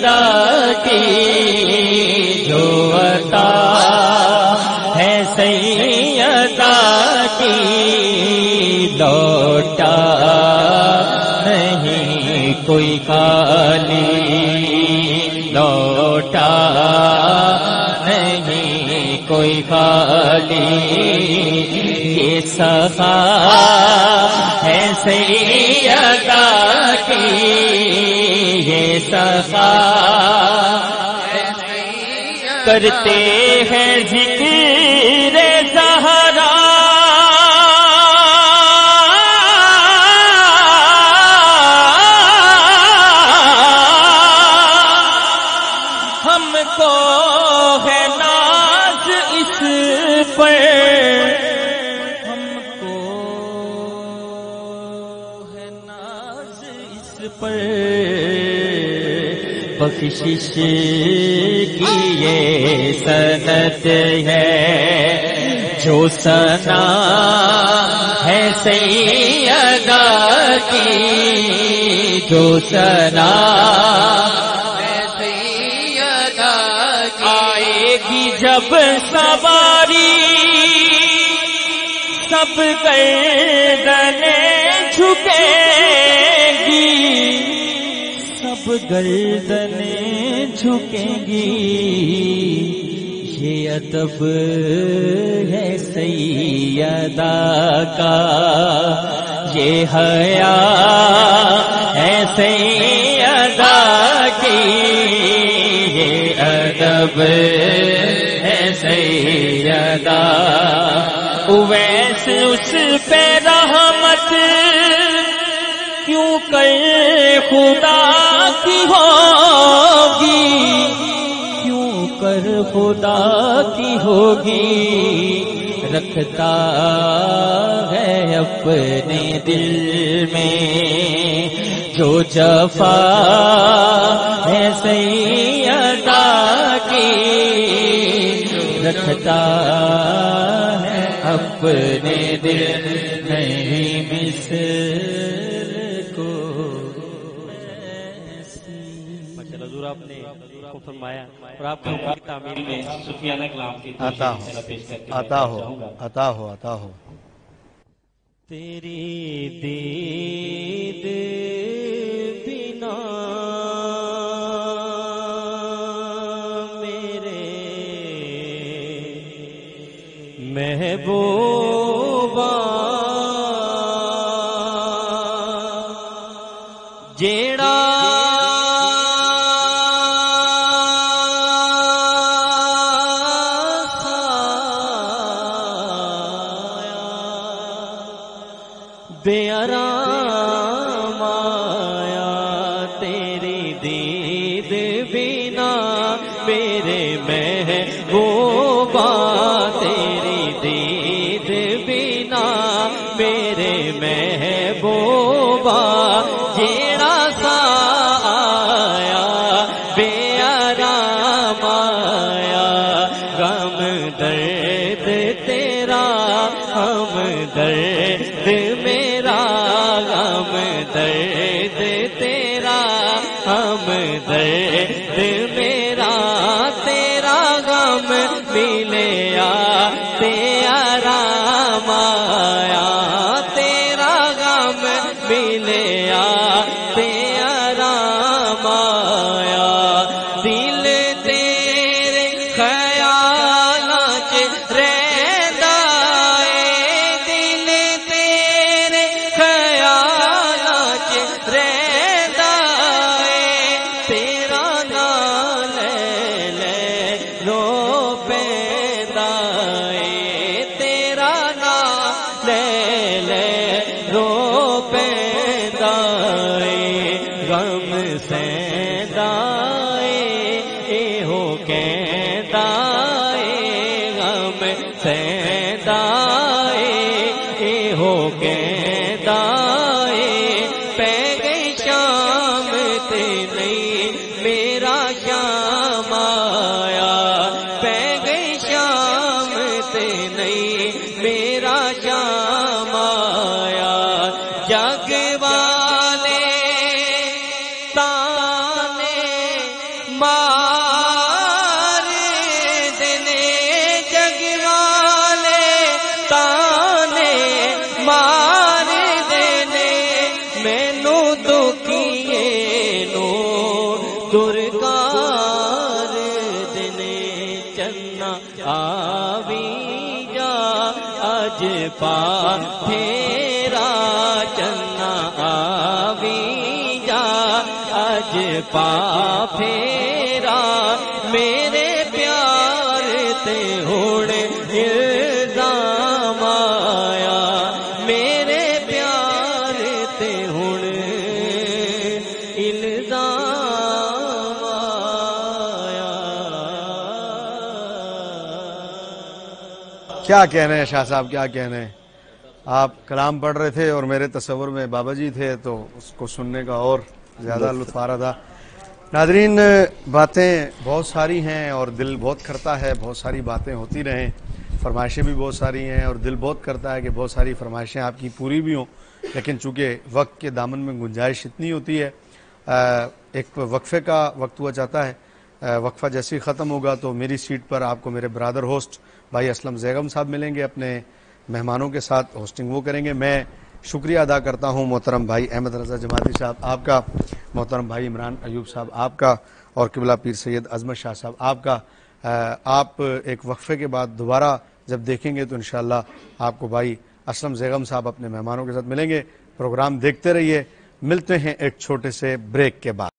ادا کی جو عطا ہے سیدہ کی لوٹا نہیں کوئی خالی لوٹا نہیں کوئی خالی یہ سخا ہے سیدہ کی یہ سخا کرتے ہیں ذکر زہرا ہم کو ہے ناز اس پر ہم کو ہے ناز اس پر بخشش کی یہ سنت ہے جو ثنا ہے سیدہ کی جو ثنا ہے سیدہ کی آئے گی جب سواری سب گردنیں جھکیں گی سب گردنیں جھکیں گی یہ ادب ہے سیدہ کا یہ حیا ہے سیدہ کی یہ ادب ہے سیدہ اویس اس پہ رحمت کیوں کر خدا کی ہوگی کیوں کر خدا کی ہوگی رکھتا ہے اپنے دل میں جو جفا ہے سیدہ کی رکھتا ہے اپنے دل نہیں مثل کو حضور آپ نے خوب فرمایا اور آپ کی تعمیر میں سفیانہ کلام کی عطا ہو عطا ہو عطا ہو تیری دید بنا میرے محبوبہ جیڑا بے آرام آیا تیری دید بنا میرے محبوبہ تیری دید بنا میرے محبوبہ جیڑا سا آیا بے آرام آیا غم درد تیرا ہم درد میرا غم درد تیرا ہم درد میرا تیرا غم ملیا تیرا رام آیا تیرا غم ملیا تیرا رام آیا دل تیرے خیالات رہتا ہے دل تیرے خیالات رہتا ہے تیرا نام لے رو پیدا ہے تیرا نام لے رو پیدا ہے غم سیدا اے ہو کہتا ہے غم سیدا اے ہو کہتا ہے پہ گئی شام تے نہیں میرا شام آیا پہ گئی شام تے نہیں میرا شام آیا جگ والے تانے چنا آوی جا اج پا پھیرا چنا آوی جا اج پا پھیرا میرے پیار تے ہوڑ الزام آیا میرے پیار تے ہوڑ الزام آیا. کیا کہنے ہیں شاہ صاحب، کیا کہنے ہیں. آپ کلام پڑھ رہے تھے اور میرے تصور میں بابا جی تھے تو اس کو سننے کا اور زیادہ لطف آ رہا تھا. ناظرین، باتیں بہت ساری ہیں اور دل بہت کرتا ہے بہت ساری باتیں ہوتی رہیں، فرمائشیں بھی بہت ساری ہیں اور دل بہت کرتا ہے کہ بہت ساری فرمائشیں آپ کی پوری بھی ہوں، لیکن چونکہ وقت کے دامن میں گنجائش اتنی ہوتی ہے، ایک وقفے کا وقت ہوا چاہتا ہے. وقفہ جیسے ہی ختم ہوگا تو میری سیٹ پر آپ کو میرے برادر ہوسٹ بھائی اسلم زیغم صاحب ملیں گے، اپنے مہمانوں کے ساتھ ہوسٹنگ وہ کریں گے. میں شکریہ ادا کرتا ہوں محترم بھائی احمد رضا جماعتی صاحب آپ کا، محترم بھائی عمران ایوب صاحب آپ کا، اور قبلہ پیر سید عظمت شاہ صاحب آپ کا. آپ ایک وقفے کے بعد دوبارہ جب دیکھیں گے تو انشاءاللہ آپ کو بھائی اسلم زیغم صاحب اپنے مہمانوں کے ساتھ ملیں گے. پروگرام دیکھتے رہیے. ملتے ہیں ایک چھوٹے سے بریک کے بعد.